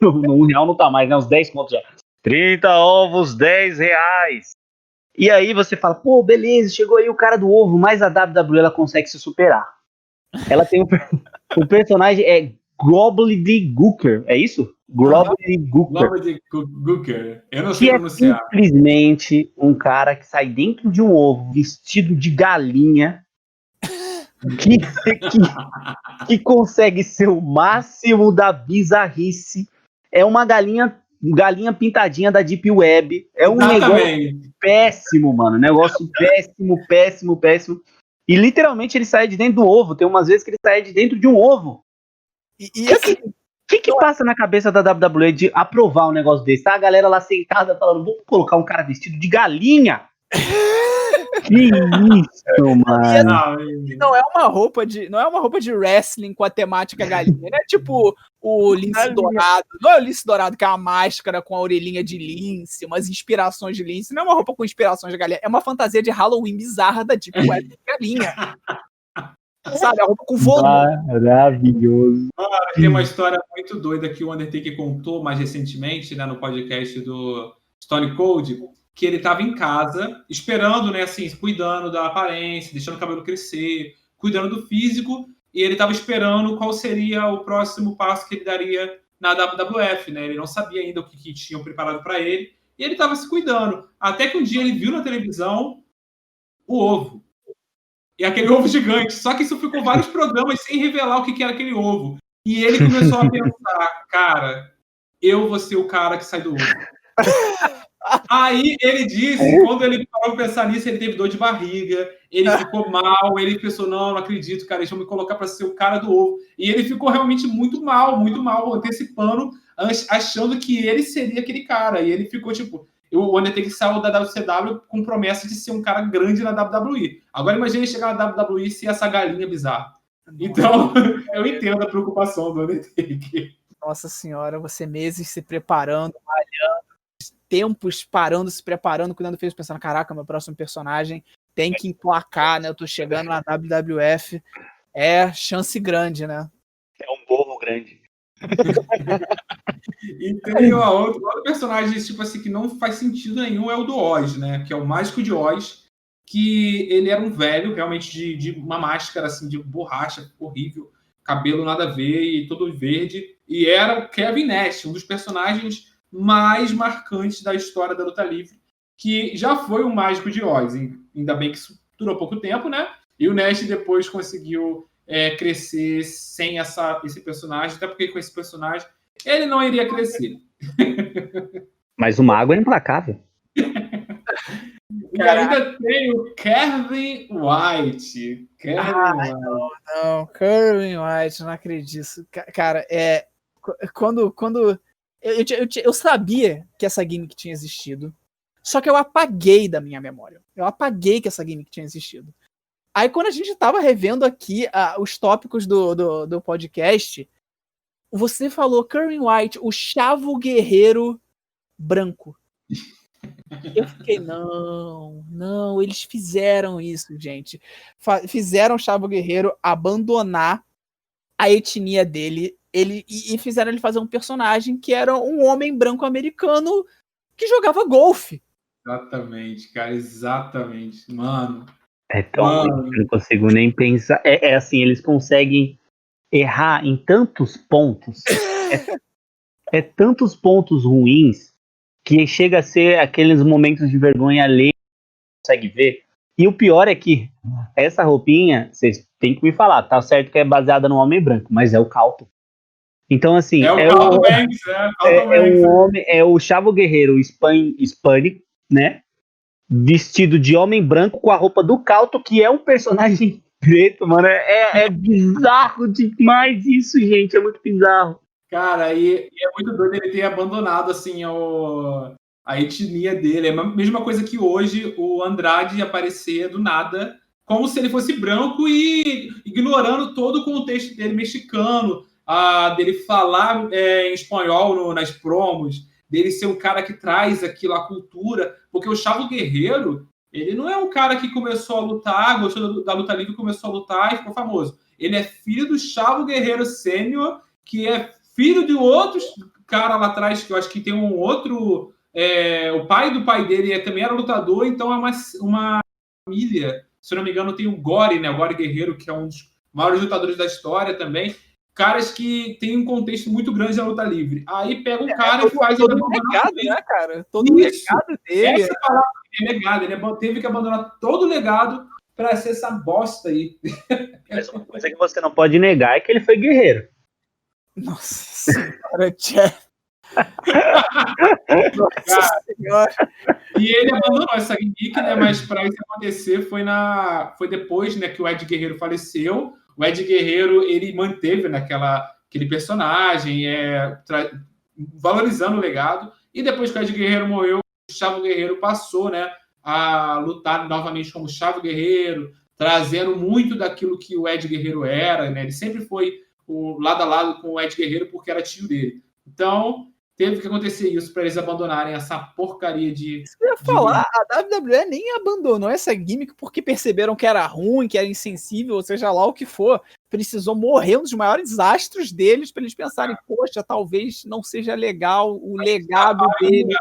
B: No R$1 não tá mais, né? Uns 10 contos já. 30 ovos, R$10. E aí você fala, pô, beleza, chegou aí o cara do ovo, mas a WWE ela consegue se superar. Ela tem o personagem é Gobbledygooker, é isso?
A: Gobbledygooker. Eu não sei pronunciar.
B: É simplesmente um cara que sai dentro de um ovo vestido de galinha que consegue ser o máximo da bizarrice. É uma galinha pintadinha da Deep Web. É um negócio péssimo, mano. Negócio péssimo. E literalmente ele sai de dentro do ovo. Tem umas vezes que ele sai de dentro de um ovo. O que passa na cabeça da WWE de aprovar um negócio desse? Tá a galera lá sentada falando, vamos colocar um cara vestido de galinha? Que isso, mano.
C: Não é uma roupa de wrestling com a temática galinha. Não é tipo o lince dourado. Não é o lince dourado que é uma máscara com a orelhinha de lince, umas inspirações de lince. Não é uma roupa com inspirações de galinha. É uma fantasia de Halloween bizarra da Deep Web de galinha. Sabe? A roupa com volume.
B: Maravilhoso.
A: Tem uma história muito doida que o Undertaker contou mais recentemente, né, no podcast do Stone Cold, que ele estava em casa, esperando, né, assim, cuidando da aparência, deixando o cabelo crescer, cuidando do físico, e ele estava esperando qual seria o próximo passo que ele daria na WWF, né? Ele não sabia ainda o que tinham preparado para ele, e ele estava se cuidando. Até que um dia ele viu na televisão o ovo. E aquele ovo gigante. Só que isso ficou vários programas sem revelar o que era aquele ovo. E ele começou a pensar, cara, eu vou ser o cara que sai do ovo. Aí ele disse, quando ele parou pra pensar nisso, ele teve dor de barriga, ele ficou mal, ele pensou, não acredito, cara, eles vão me colocar pra ser o cara do ovo. E ele ficou realmente muito mal, antecipando, achando que ele seria aquele cara. E ele ficou, tipo, o Undertaker saiu da WCW com promessa de ser um cara grande na WWE. Agora imagine ele chegar na WWE e ser essa galinha bizarra. Então, eu entendo a preocupação do Undertaker.
C: Nossa senhora, você meses se preparando, malhando, tempos parando, se preparando, cuidando do filho, pensando, caraca, meu próximo personagem tem que emplacar, né? Eu tô chegando na WWF. É chance grande, né?
B: É um burro grande.
A: E tem outro personagem tipo assim, que não faz sentido nenhum, é o do Oz, né? Que é o Mágico de Oz, que ele era um velho, realmente de uma máscara assim, de borracha horrível, cabelo nada a ver e todo verde, e era o Kevin Nash, um dos personagens mais marcantes da história da luta livre, que já foi o Mágico de Oz. Ainda bem que isso durou pouco tempo, né? E o Nash depois conseguiu crescer sem esse personagem, até porque com esse personagem ele não iria crescer.
B: Mas o mago é implacável.
A: E ainda tem o Kevin White.
C: Não, Kevin White, não acredito. Cara, quando eu sabia que essa gimmick tinha existido, só que eu apaguei da minha memória. Eu apaguei que essa gimmick tinha existido. Aí quando a gente tava revendo aqui os tópicos do podcast, você falou Kevin White, o Chavo Guerreiro branco. Eu fiquei, não, eles fizeram isso, gente. Fizeram o Chavo Guerreiro abandonar a etnia dele e fizeram ele fazer um personagem que era um homem branco americano que jogava golfe.
A: Exatamente, cara, exatamente. Mano.
B: É tão ruim que eu não consigo nem pensar. Assim, eles conseguem errar em tantos pontos. É tantos pontos ruins que chega a ser aqueles momentos de vergonha alheia que você consegue ver. E o pior é que essa roupinha, vocês têm que me falar, tá certo que é baseada no homem branco, mas é o Carlton. Então, assim, é o Chavo Guerreiro hispânico, né? Vestido de homem branco com a roupa do Carlton, que é um personagem preto, mano. É bizarro demais isso, gente. É muito bizarro.
A: Cara, e é muito doido ele ter abandonado, assim, a etnia dele. É a mesma coisa que hoje o Andrade aparecer do nada, como se ele fosse branco e ignorando todo o contexto dele mexicano, dele falar em espanhol nas promos, dele ser um cara que traz aquilo, a cultura, porque o Chavo Guerreiro, ele não é um cara que começou a lutar, gostou da luta livre, começou a lutar e ficou famoso. Ele é filho do Chavo Guerreiro Sênior, que é filho de outros cara lá atrás, que eu acho que tem um outro... o pai do pai dele também era lutador, então é uma família. Se eu não me engano, tem o Gore, né? O Gore Guerreiro, que é um dos maiores lutadores da história também. Caras que tem um contexto muito grande na luta livre. Aí pega um cara e faz...
C: Todo o legado, né, cara? Todo o legado dele.
A: Essa palavra é legado. Ele teve que abandonar todo o legado para ser essa bosta aí.
B: Mas uma coisa que você não pode negar é que ele foi guerreiro.
C: Nossa senhora, Jeff.
A: Nossa senhora. E ele abandonou essa gimmick, né? Mas para isso acontecer foi depois, né, que o Ed Guerreiro faleceu. O Ed Guerreiro, ele manteve aquele personagem, valorizando o legado. E depois que o Ed Guerreiro morreu, o Chavo Guerreiro passou, né, a lutar novamente como Chavo Guerreiro, trazendo muito daquilo que o Ed Guerreiro era, né? Ele sempre foi lado a lado com o Ed Guerreiro porque era tio dele. Então, teve que acontecer isso para eles abandonarem essa porcaria de...
C: Isso que eu ia falar, a WWE nem abandonou essa gimmick porque perceberam que era ruim, que era insensível, ou seja lá o que for. Precisou morrer um dos maiores astros deles para eles pensarem, poxa, talvez não seja legal o legado dele.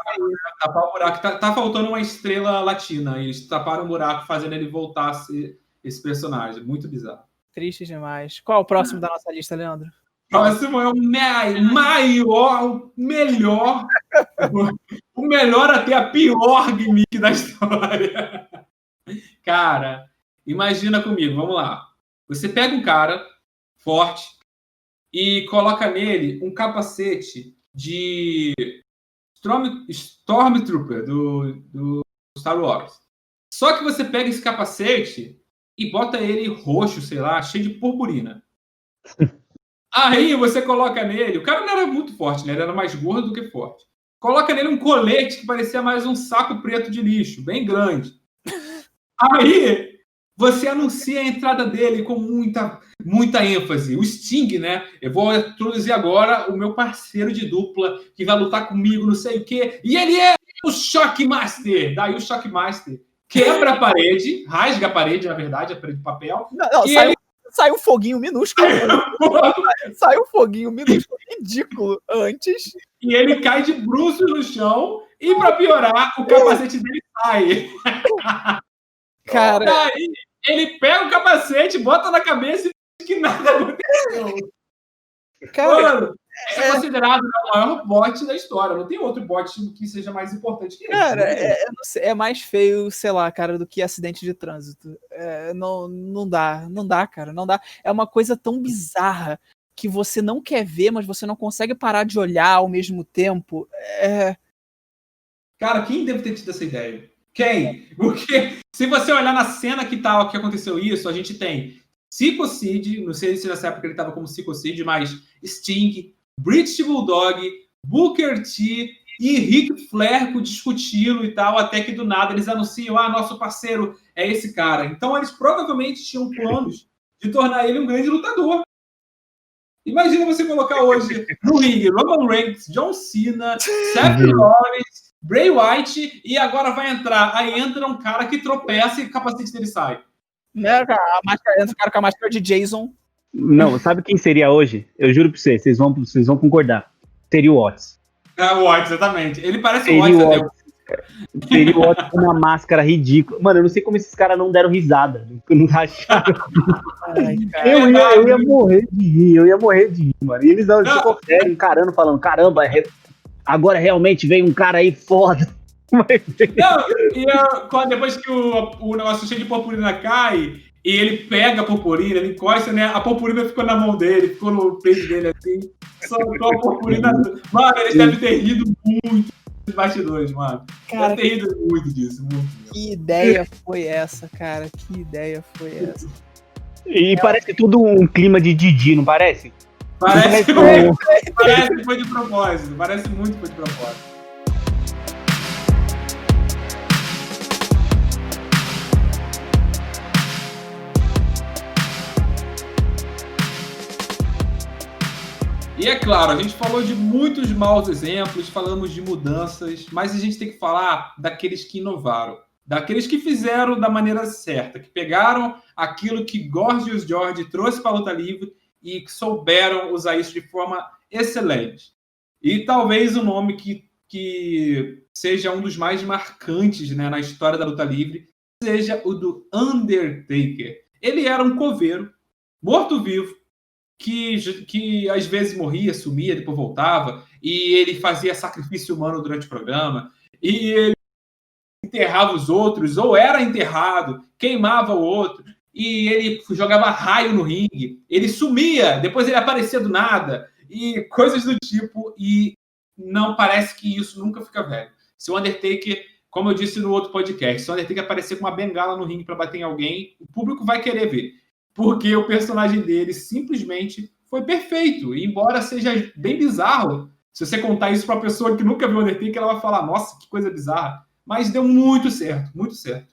A: Tapar o buraco. Tá faltando uma estrela latina. Eles taparam o buraco, fazendo ele voltar a ser esse personagem. Muito bizarro.
C: Triste demais. Qual é o próximo da nossa lista, Leandro?
A: O próximo é o maior, o melhor até a pior gimmick da história. Cara, imagina comigo, vamos lá. Você pega um cara forte e coloca nele um capacete de Stormtrooper do Star Wars. Só que você pega esse capacete e bota ele roxo, sei lá, cheio de purpurina. Aí você coloca nele... O cara não era muito forte, né? Ele era mais gordo do que forte. Coloca nele um colete que parecia mais um saco preto de lixo, bem grande. Aí você anuncia a entrada dele com muita ênfase. O Sting, né? Eu vou introduzir agora o meu parceiro de dupla que vai lutar comigo, não sei o quê. E ele é o Shockmaster. Daí o Shockmaster quebra a parede, rasga a parede, na verdade, a parede de papel.
C: Não, sai um foguinho minúsculo. Sai um foguinho minúsculo, ridículo, antes.
A: E ele cai de bruços no chão e, para piorar, o capacete dele sai.
C: Cara...
A: Daí, ele pega o capacete, bota na cabeça e diz que nada aconteceu.
C: Cara,
A: Esse é considerado o maior bot da história. Não tem outro bot que seja mais importante que esse.
C: Cara, não sei, é mais feio, sei lá, cara, do que acidente de trânsito. Não dá, cara, não dá. É uma coisa tão bizarra que você não quer ver, mas você não consegue parar de olhar ao mesmo tempo.
A: Cara, quem deve ter tido essa ideia? Quem? Porque se você olhar na cena que aconteceu isso, a gente tem Psycho Sid, não sei se nessa época ele estava como Psycho Sid, mas Sting, British Bulldog, Booker T e Ric Flair discutindo e tal, até que do nada eles anunciam, nosso parceiro é esse cara. Então eles provavelmente tinham planos de tornar ele um grande lutador. Imagina você colocar hoje no ringue Roman Reigns, John Cena, Seth Rollins, Bray Wyatt, e agora vai entrar. Aí entra um cara que tropeça e o capacete dele sai.
C: Né, cara, entra o cara com a máscara de Jason.
B: Não, sabe quem seria hoje? Eu juro pra vocês vão concordar. Seria o Watts.
A: O Watts, exatamente. Ele parece o Watts até.
B: Seria o Watts com uma máscara ridícula. Mano, eu não sei como esses caras não deram risada. Não acharam. Eu ia morrer de rir, mano. E eles não ficam sério, encarando, falando, caramba, agora realmente veio um cara aí foda.
A: Depois que o negócio cheio de purpurina cai, e ele pega a purpurina, ele encosta, né? A purpurina ficou na mão dele, ficou no peito dele assim. Só com a purpurina. Mano, eles devem ter rido muito dos bastidores, mano. Deve ter rido muito disso, muito.
C: Que ideia foi essa, cara? Que ideia foi essa?
B: E parece tudo um clima de Didi, não parece?
A: Parece que foi de propósito. Parece muito que foi de propósito. E é claro, a gente falou de muitos maus exemplos, falamos de mudanças, mas a gente tem que falar daqueles que inovaram, daqueles que fizeram da maneira certa, que pegaram aquilo que Gorgeous George trouxe para a luta livre e que souberam usar isso de forma excelente. E talvez o nome que seja um dos mais marcantes, né, na história da luta livre seja o do Undertaker. Ele era um coveiro, morto-vivo, que às vezes morria, sumia, depois voltava, e ele fazia sacrifício humano durante o programa, e ele enterrava os outros, ou era enterrado, queimava o outro, e ele jogava raio no ringue, ele sumia, depois ele aparecia do nada, e coisas do tipo, e não parece que isso nunca fica velho. Se o Undertaker, como eu disse no outro podcast, se o Undertaker aparecer com uma bengala no ringue para bater em alguém, o público vai querer ver. Porque o personagem dele simplesmente foi perfeito. E embora seja bem bizarro, se você contar isso para uma pessoa que nunca viu o Undertaker, ela vai falar, nossa, que coisa bizarra. Mas deu muito certo, muito certo.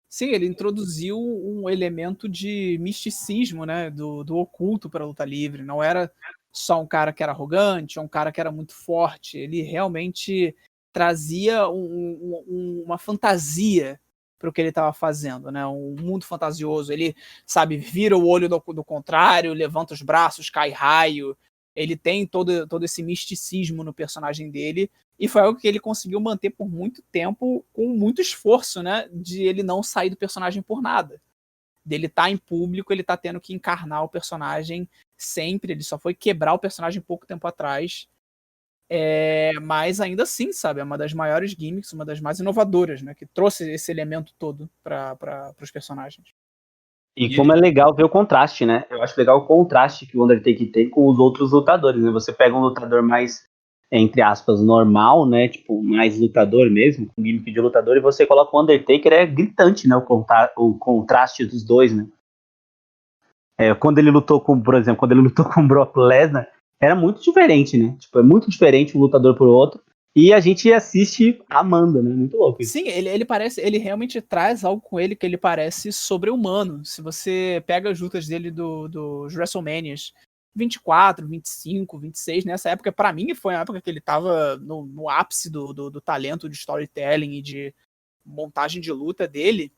C: Sim, ele introduziu um elemento de misticismo, né, do oculto para a luta livre. Não era só um cara que era arrogante, ou um cara que era muito forte. Ele realmente trazia uma fantasia para o que ele estava fazendo, né? Um mundo fantasioso. Ele, sabe, vira o olho do contrário, levanta os braços, cai raio. Ele tem todo esse misticismo no personagem dele, e foi algo que ele conseguiu manter por muito tempo, com muito esforço, né? De ele não sair do personagem por nada. Dele estar em público, ele tá tendo que encarnar o personagem sempre. Ele só foi quebrar o personagem pouco tempo atrás. Mas ainda assim, sabe, é uma das maiores gimmicks, uma das mais inovadoras, né, que trouxe esse elemento todo para os personagens.
B: E como é legal ver o contraste, né? Eu acho legal o contraste que o Undertaker tem com os outros lutadores, né? Você pega um lutador mais, entre aspas, normal, né? Tipo, mais lutador mesmo, com gimmick de lutador, e você coloca o Undertaker, é gritante, né? O contraste dos dois, né? Quando ele lutou com, por exemplo, o Brock Lesnar, era muito diferente, né? Tipo, é muito diferente um lutador pro outro. E a gente assiste amando, né? Muito louco isso.
C: Sim, ele realmente traz algo com ele que ele parece sobre-humano. Se você pega as lutas dele dos WrestleManias 24, 25, 26, nessa época, pra mim, foi uma época que ele tava no ápice do talento de storytelling e de montagem de luta dele.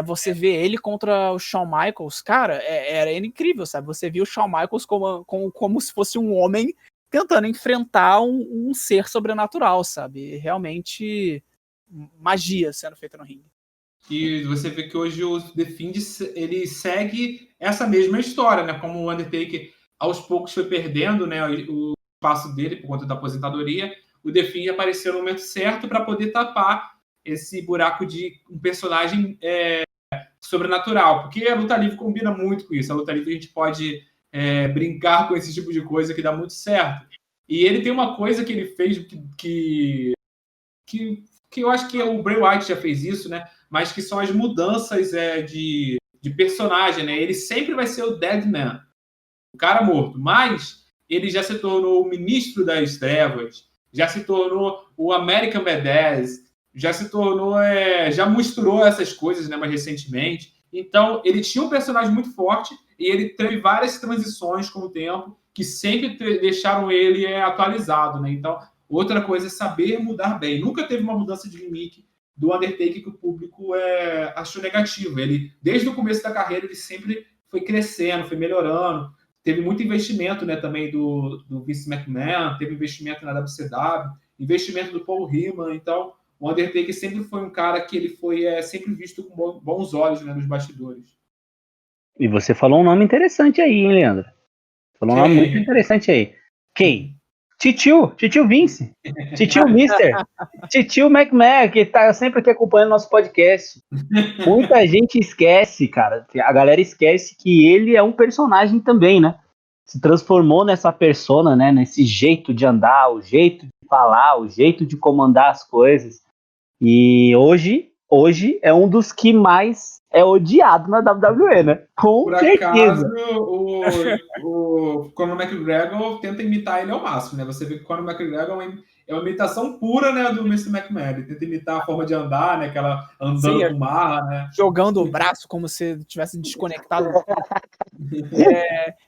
C: Você vê ele contra o Shawn Michaels, cara, era incrível, sabe? Você via o Shawn Michaels como se fosse um homem tentando enfrentar um ser sobrenatural, sabe? Realmente magia sendo feita no ringue.
A: E você vê que hoje o The Fiend, ele segue essa mesma história, né? Como o Undertaker aos poucos foi perdendo, né, o espaço dele por conta da aposentadoria. O The Fiend apareceu no momento certo para poder tapar esse buraco de um personagem sobrenatural, porque a luta livre combina muito com isso. A luta livre a gente pode brincar com esse tipo de coisa que dá muito certo. E ele tem uma coisa que ele fez que eu acho que o Bray Wyatt já fez isso, né? Mas que são as mudanças de personagem, né? Ele sempre vai ser o Dead Man, o cara morto, mas ele já se tornou o Ministro das Trevas, já se tornou o American Badass, já se tornou, já misturou essas coisas, né, mais recentemente. Então, ele tinha um personagem muito forte e ele teve várias transições com o tempo que sempre deixaram ele atualizado, né? Então, outra coisa é saber mudar bem. Nunca teve uma mudança de gimmick do Undertaker que o público achou negativo. Ele, desde o começo da carreira, ele sempre foi crescendo, foi melhorando. Teve muito investimento, né, também do Vince McMahon, teve investimento na WCW, investimento do Paul Heyman. Então, o Undertaker sempre foi um cara que ele foi sempre visto com bons olhos, né, nos bastidores.
B: E você falou um nome interessante aí, hein, Leandro? Falou um nome muito interessante aí. Quem? Titio Vince. Titio Mister. Titio McMahon, que tá sempre aqui acompanhando nosso podcast. Muita gente esquece, cara. A galera esquece que ele é um personagem também, né? Se transformou nessa persona, né? Nesse jeito de andar, o jeito de falar, o jeito de comandar as coisas. E hoje é um dos que mais é odiado na WWE, né? Com
A: Por
B: certeza.
A: Acaso, o Conor McGregor tenta imitar ele ao máximo, né? Você vê que o Conor McGregor é uma imitação pura, né, do Mr. McMahon. Ele tenta imitar a forma de andar, né? Aquela andando com marra, né?
C: Jogando o braço como se tivesse desconectado.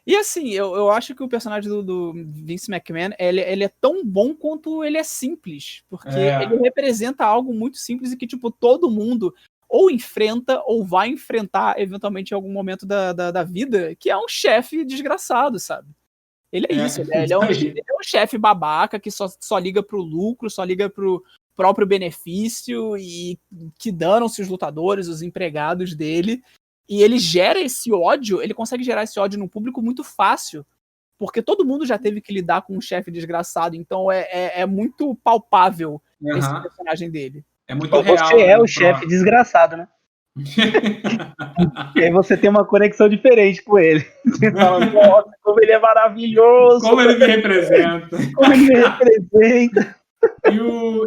C: E assim, eu acho que o personagem do Vince McMahon, ele é tão bom quanto ele é simples. Porque ele representa algo muito simples e que, tipo, todo mundo ou enfrenta ou vai enfrentar eventualmente em algum momento da vida, que é um chefe desgraçado, sabe? Ele é isso, ele é um chefe babaca que só liga pro lucro, só liga pro próprio benefício e que danam-se os lutadores, os empregados dele. E ele gera esse ódio, ele consegue gerar esse ódio no público muito fácil, porque todo mundo já teve que lidar com um chefe desgraçado, então é muito palpável esse personagem dele.
A: É muito real.
B: Você é o chefe desgraçado, né? E aí você tem uma conexão diferente com ele. Você fala, nossa, como ele é maravilhoso.
A: Como ele me representa.
B: Como ele me representa.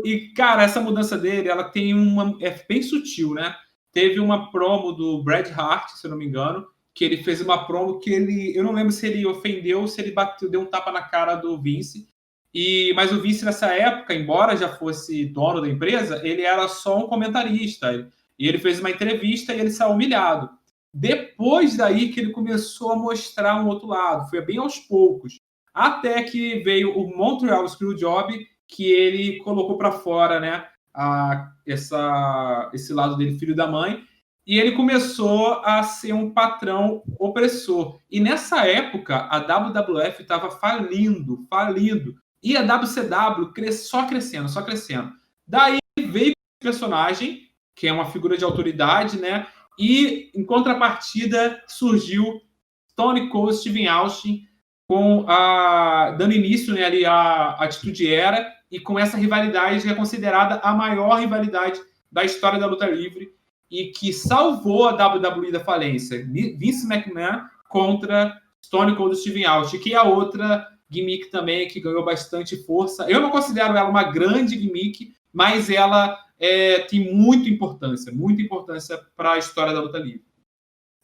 A: E, cara, essa mudança dele, ela tem é bem sutil, né? Teve uma promo do Bret Hart, se eu não me engano, que ele fez uma promo que eu não lembro se ele ofendeu ou se ele deu um tapa na cara do Vince. Mas o Vince, nessa época, embora já fosse dono da empresa, ele era só um comentarista. E ele fez uma entrevista e ele saiu humilhado. Depois daí que ele começou a mostrar um outro lado. Foi bem aos poucos. Até que veio o Montreal Screwjob, que ele colocou para fora, né, esse lado dele, filho da mãe. E ele começou a ser um patrão opressor. E nessa época, a WWF estava falindo. E a WCW só crescendo. Daí veio o personagem, que é uma figura de autoridade, né? E, em contrapartida, surgiu Stone Cold Steve Austin, dando início, né, ali à Atitude Era, e com essa rivalidade que é considerada a maior rivalidade da história da luta livre e que salvou a WWE da falência. Vince McMahon contra Stone Cold Steve Austin, que é a outra gimmick também que ganhou bastante força. Eu não considero ela uma grande gimmick, mas ela tem muita importância para a história da luta livre.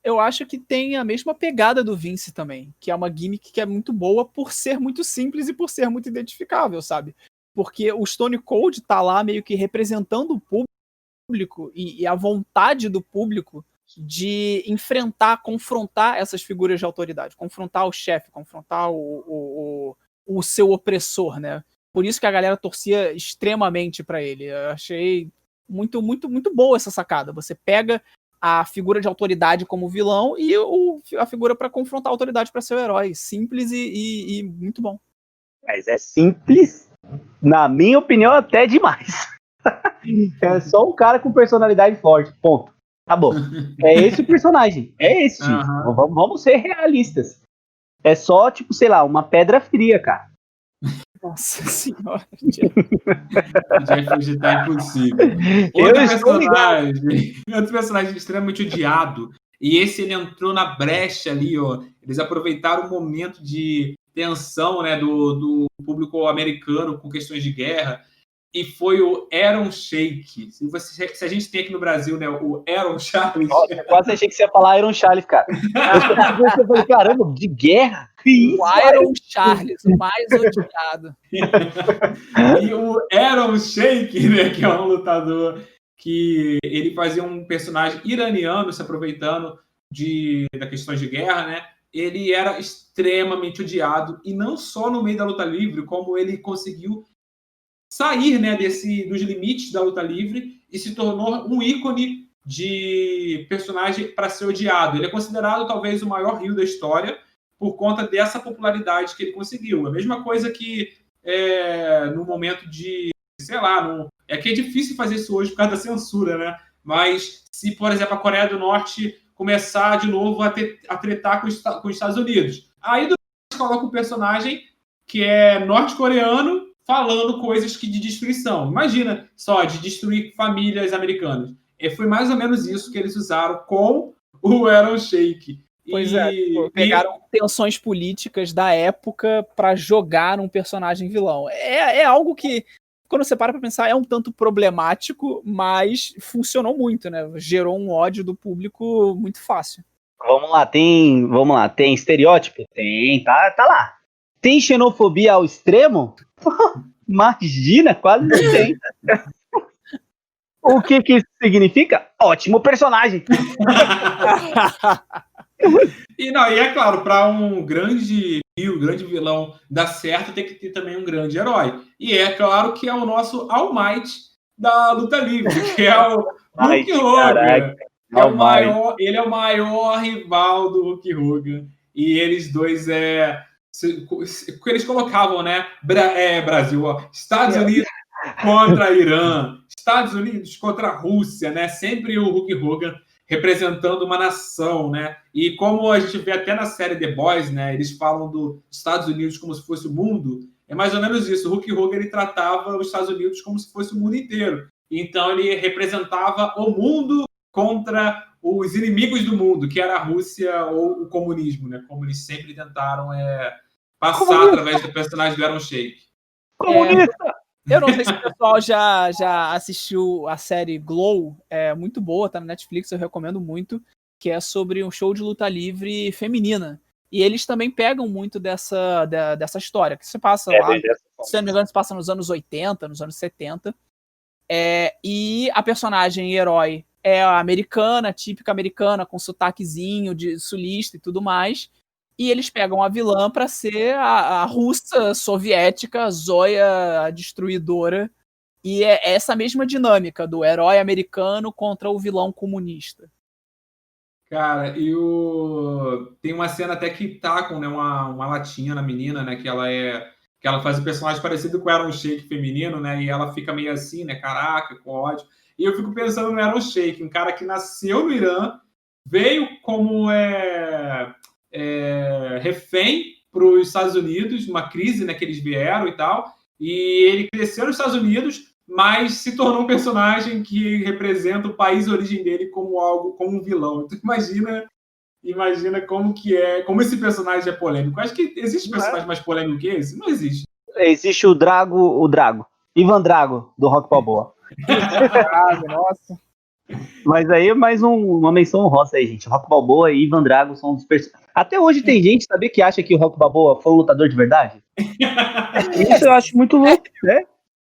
C: Eu acho que tem a mesma pegada do Vince também, que é uma gimmick que é muito boa por ser muito simples e por ser muito identificável, sabe? Porque o Stone Cold tá lá meio que representando o público e a vontade do público de confrontar essas figuras de autoridade, confrontar o chefe, confrontar o seu opressor, né? Por isso que a galera torcia extremamente pra ele. Eu achei muito, muito, muito boa essa sacada. Você pega a figura de autoridade como vilão e a figura para confrontar a autoridade para ser o herói. Simples e muito bom.
B: Mas é simples, na minha opinião, até demais. É só um cara com personalidade forte, ponto. Acabou. É esse o personagem. É esse. Vamos ser realistas. é só, tipo, sei lá, uma pedra fria, cara.
C: Nossa senhora.
A: Jeff tá impossível. Outro personagem extremamente odiado. E esse ele entrou na brecha ali, ó. Eles aproveitaram o momento de tensão, né, do público americano com questões de guerra. E foi o Aaron Sheik. Se a gente tem aqui no Brasil, né, o Aaron Charles.
B: Nossa, eu quase achei que você ia falar Aaron Charles, cara. Eu falei, caramba, de guerra?
C: O Aaron Charles, o mais odiado.
A: E o Aaron Sheik, né, que é um lutador que ele fazia um personagem iraniano se aproveitando da questões de guerra, né? Ele era extremamente odiado, e não só no meio da luta livre, como ele conseguiu sair, né, dos limites da luta livre e se tornou um ícone de personagem para ser odiado. Ele é considerado talvez o maior heel da história por conta dessa popularidade que ele conseguiu. A mesma coisa que no momento de, sei lá, é que é difícil fazer isso hoje por causa da censura, né? Mas se, por exemplo, a Coreia do Norte começar de novo a tretar com os Estados Unidos, aí do nada coloca um personagem que é norte-coreano falando coisas de destruição. Imagina só, de destruir famílias americanas. Foi mais ou menos isso que eles usaram com o Aaron Sheik.
C: Pois pegaram tensões políticas da época para jogar num personagem vilão. É algo que, quando você para pensar, é um tanto problemático, mas funcionou muito, né? Gerou um ódio do público muito fácil.
B: Vamos lá, tem estereótipo? Tem, tá lá. Tem xenofobia ao extremo? Imagina, quase não tem. O que isso significa? Ótimo personagem.
A: E é claro, para um grande vilão dar certo, tem que ter também um grande herói. E é claro que é o nosso All Might da luta livre, que é o Hulk Hogan. Ele é o maior rival do Hulk Hogan. E eles dois eles colocavam, né? Brasil, ó, Estados Unidos contra Irã, Estados Unidos contra a Rússia, né? Sempre o Hulk Hogan representando uma nação, né? E como a gente vê até na série The Boys, né? Eles falam dos Estados Unidos como se fosse o mundo. É mais ou menos isso. O Hulk Hogan ele tratava os Estados Unidos como se fosse o mundo inteiro. Então ele representava o mundo contra os inimigos do mundo, que era a Rússia ou o comunismo, né? Como eles sempre tentaram passar através do personagem do Aaron Sheik.
B: Comunista!
C: Eu não sei se o pessoal já assistiu a série Glow, é muito boa, tá na Netflix, eu recomendo muito, que é sobre um show de luta livre feminina. E eles também pegam muito dessa história, que se passa lá, se não me engano, se passa nos anos 80, nos anos 70. E a personagem herói é a americana, típica americana, com sotaquezinho de sulista e tudo mais. E eles pegam a vilã para ser a russa soviética, a Zoya, a destruidora. E é essa mesma dinâmica do herói americano contra o vilão comunista.
A: Cara, tem uma cena até que tacam, né, uma latinha na menina, né, que ela faz o personagem parecido com o Aaron Sheik feminino, né, e ela fica meio assim, né, caraca, com ódio. E eu fico pensando no Aaron Sheik, um cara que nasceu no Irã, veio como refém para os Estados Unidos, uma crise, né, que eles vieram e tal, e ele cresceu nos Estados Unidos, mas se tornou um personagem que representa o país de origem dele como um vilão. Então imagina como esse personagem é polêmico. Acho que existe personagem mais polêmico que esse? Não existe.
B: Existe o Drago, Ivan Drago, do Rock Balboa.
C: Nossa.
B: Mas aí é mais uma menção honrosa aí, gente. Rock Balboa e Ivan Drago são dos personagens. Até hoje tem gente, sabia, que acha que o Rock Balboa foi um lutador de verdade? Isso eu acho muito louco, né?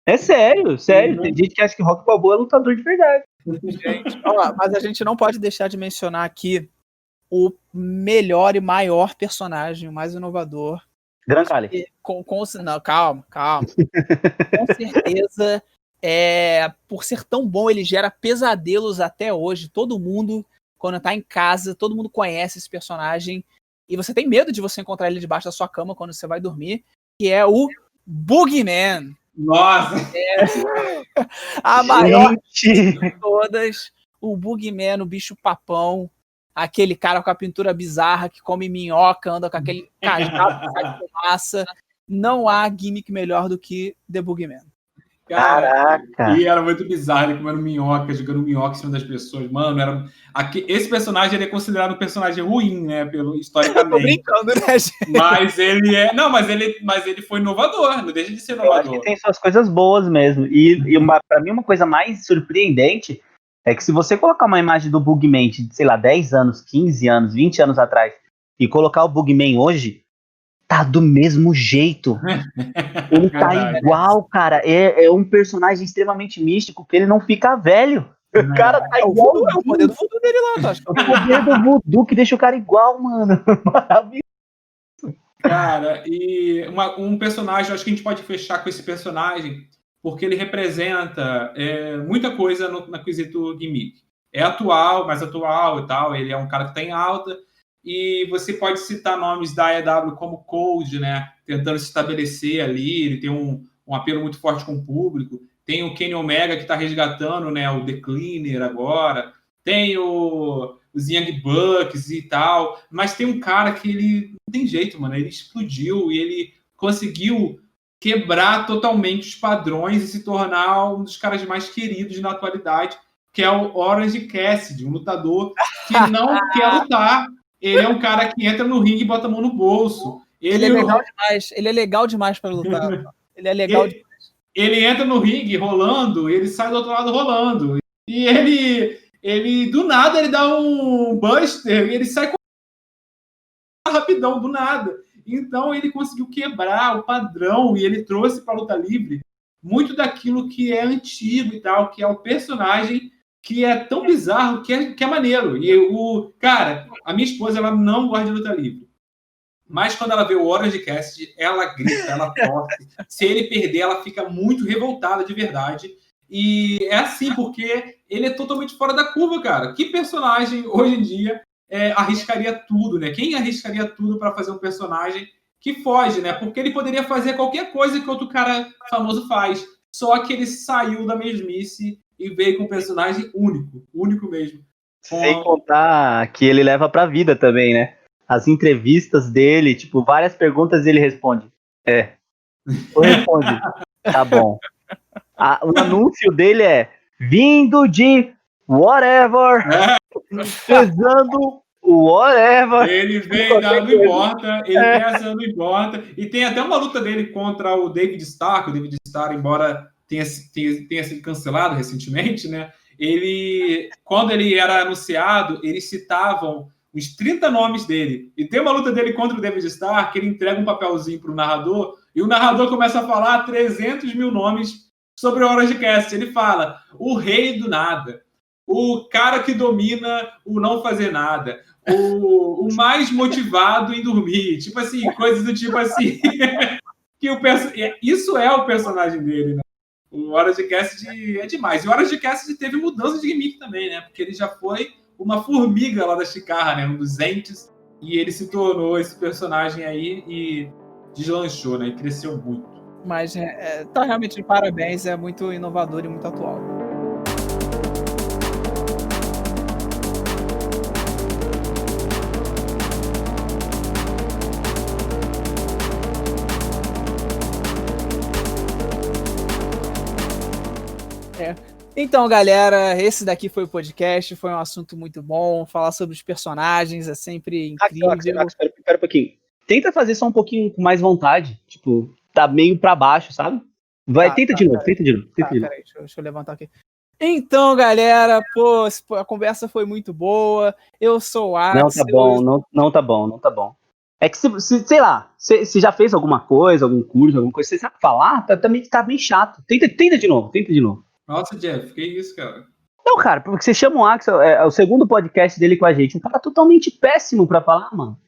B: É sério. Tem gente que acha que o Rock Balboa é lutador de verdade.
C: Gente, mas a gente não pode deixar de mencionar aqui o melhor e maior personagem, o mais inovador.
B: Gran Khali.
C: Não, calma. Com certeza, por ser tão bom, ele gera pesadelos até hoje. Todo mundo, quando tá em casa, todo mundo conhece esse personagem. E você tem medo de você encontrar ele debaixo da sua cama quando você vai dormir, que é o Boogeyman.
A: Nossa!
C: A maior de todas, o Boogeyman, o bicho papão. aquele cara com a pintura bizarra que come minhoca, anda com aquele cajado que faz fumaça. Não há gimmick melhor do que The Boogeyman.
B: Caraca!
A: E era muito bizarro, ele comendo minhoca, jogando minhoca em cima das pessoas. Mano, esse personagem ele é considerado um personagem ruim, né? Historicamente.
C: Tô brincando, né, gente?
A: Mas ele é. Não, mas ele foi inovador, não deixa de ser inovador.
B: Eu acho que tem suas coisas boas mesmo. E pra mim, uma coisa mais surpreendente é que se você colocar uma imagem do Boogeyman de, sei lá, 10 anos, 15 anos, 20 anos atrás, e colocar o Boogeyman hoje, tá do mesmo jeito. Ele tá igual, cara. É um personagem extremamente místico que ele não fica velho. O cara tá igual.
C: É o poder do voodoo dele lá, tá?
B: É o poder do voodoo que deixa o cara igual, mano. Maravilhoso.
A: Cara, e um personagem, acho que a gente pode fechar com esse personagem, porque ele representa muita coisa no quesito gimmick. É atual, mais atual e tal. Ele é um cara que tá em alta. E você pode citar nomes da AEW como Cold, né? Tentando se estabelecer ali. Ele tem um apelo muito forte com o público. Tem o Kenny Omega que está resgatando, né? O The Cleaner agora. Tem os Young Bucks e tal. Mas tem um cara que ele não tem jeito, mano. Ele explodiu e ele conseguiu quebrar totalmente os padrões e se tornar um dos caras mais queridos na atualidade, que é o Orange Cassidy, um lutador que não quer lutar. Ele é um cara que entra no ringue e bota a mão no bolso.
C: Ele é legal demais. Ele é legal demais para lutar. Ele é legal demais.
A: Ele entra no ringue rolando, ele sai do outro lado rolando. E ele do nada, ele dá um buster e ele sai rapidão, do nada. Então ele conseguiu quebrar o padrão e ele trouxe para a luta livre muito daquilo que é antigo e tal, que é o personagem que é tão bizarro que é maneiro. E cara, a minha esposa, ela não gosta de luta livre. Mas quando ela vê o Orange Cassidy, ela grita, ela torce. Se ele perder, ela fica muito revoltada de verdade. E é assim, porque ele é totalmente fora da curva, cara. Que personagem, hoje em dia, arriscaria tudo, né? Quem arriscaria tudo para fazer um personagem que foge, né? Porque ele poderia fazer qualquer coisa que outro cara famoso faz. Só que ele saiu da mesmice e veio com um personagem único mesmo.
B: Sem contar que ele leva pra vida também, né? As entrevistas dele, tipo, várias perguntas ele responde. Ou responde, tá bom. O anúncio dele é vindo de whatever, pesando whatever.
A: Ele vem dando importa, ele pesa, não importa. E tem até uma luta dele contra o David Starr, o David Starr, embora tenha sido cancelado recentemente, né? Quando ele era anunciado, eles citavam uns 30 nomes dele. E tem uma luta dele contra o David Starr, que ele entrega um papelzinho para o narrador, e o narrador começa a falar 300 mil nomes sobre o Orange Cassidy. Ele fala, o rei do nada, o cara que domina o não fazer nada, o mais motivado em dormir, tipo assim, coisas do tipo assim. Isso é o personagem dele, né? O Orange Cassidy é demais. E o Orange Cassidy teve mudança de gimmick também, né? Porque ele já foi uma formiga lá da Chicago, né? Um dos entes. E ele se tornou esse personagem aí e deslanchou, né? E cresceu muito.
C: Mas tá realmente de parabéns, é muito inovador e muito atual. Então, galera, esse daqui foi o podcast, foi um assunto muito bom, falar sobre os personagens é sempre incrível.
B: Espera um pouquinho. Tenta fazer só um pouquinho com mais vontade, tipo, tá meio pra baixo, sabe? Tenta de novo.
C: Peraí, deixa eu levantar aqui. Então, galera, a conversa foi muito boa, eu sou o Axel.
B: Não tá bom. É que sei lá, se já fez alguma coisa, algum curso, alguma coisa, você sabe falar, tá bem chato. Tenta de novo.
A: Nossa, Jeff, que isso, cara?
B: Não, cara, porque você chama o Axel, é o segundo podcast dele com a gente, um cara totalmente péssimo pra falar, mano.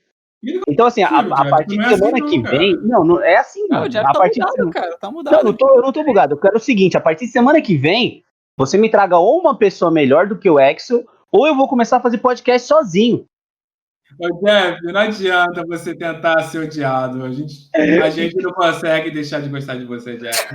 B: Então, assim, a partir de semana que vem... Não é assim, mano.
C: O Jeff tá mudado, cara, tá mudado.
B: Eu não tô bugado, eu quero o seguinte, a partir de semana que vem, você me traga ou uma pessoa melhor do que o Axel, ou eu vou começar a fazer podcast sozinho.
A: Ô, Jeff, não adianta você tentar ser odiado. A gente não consegue deixar de gostar de você, Jeff.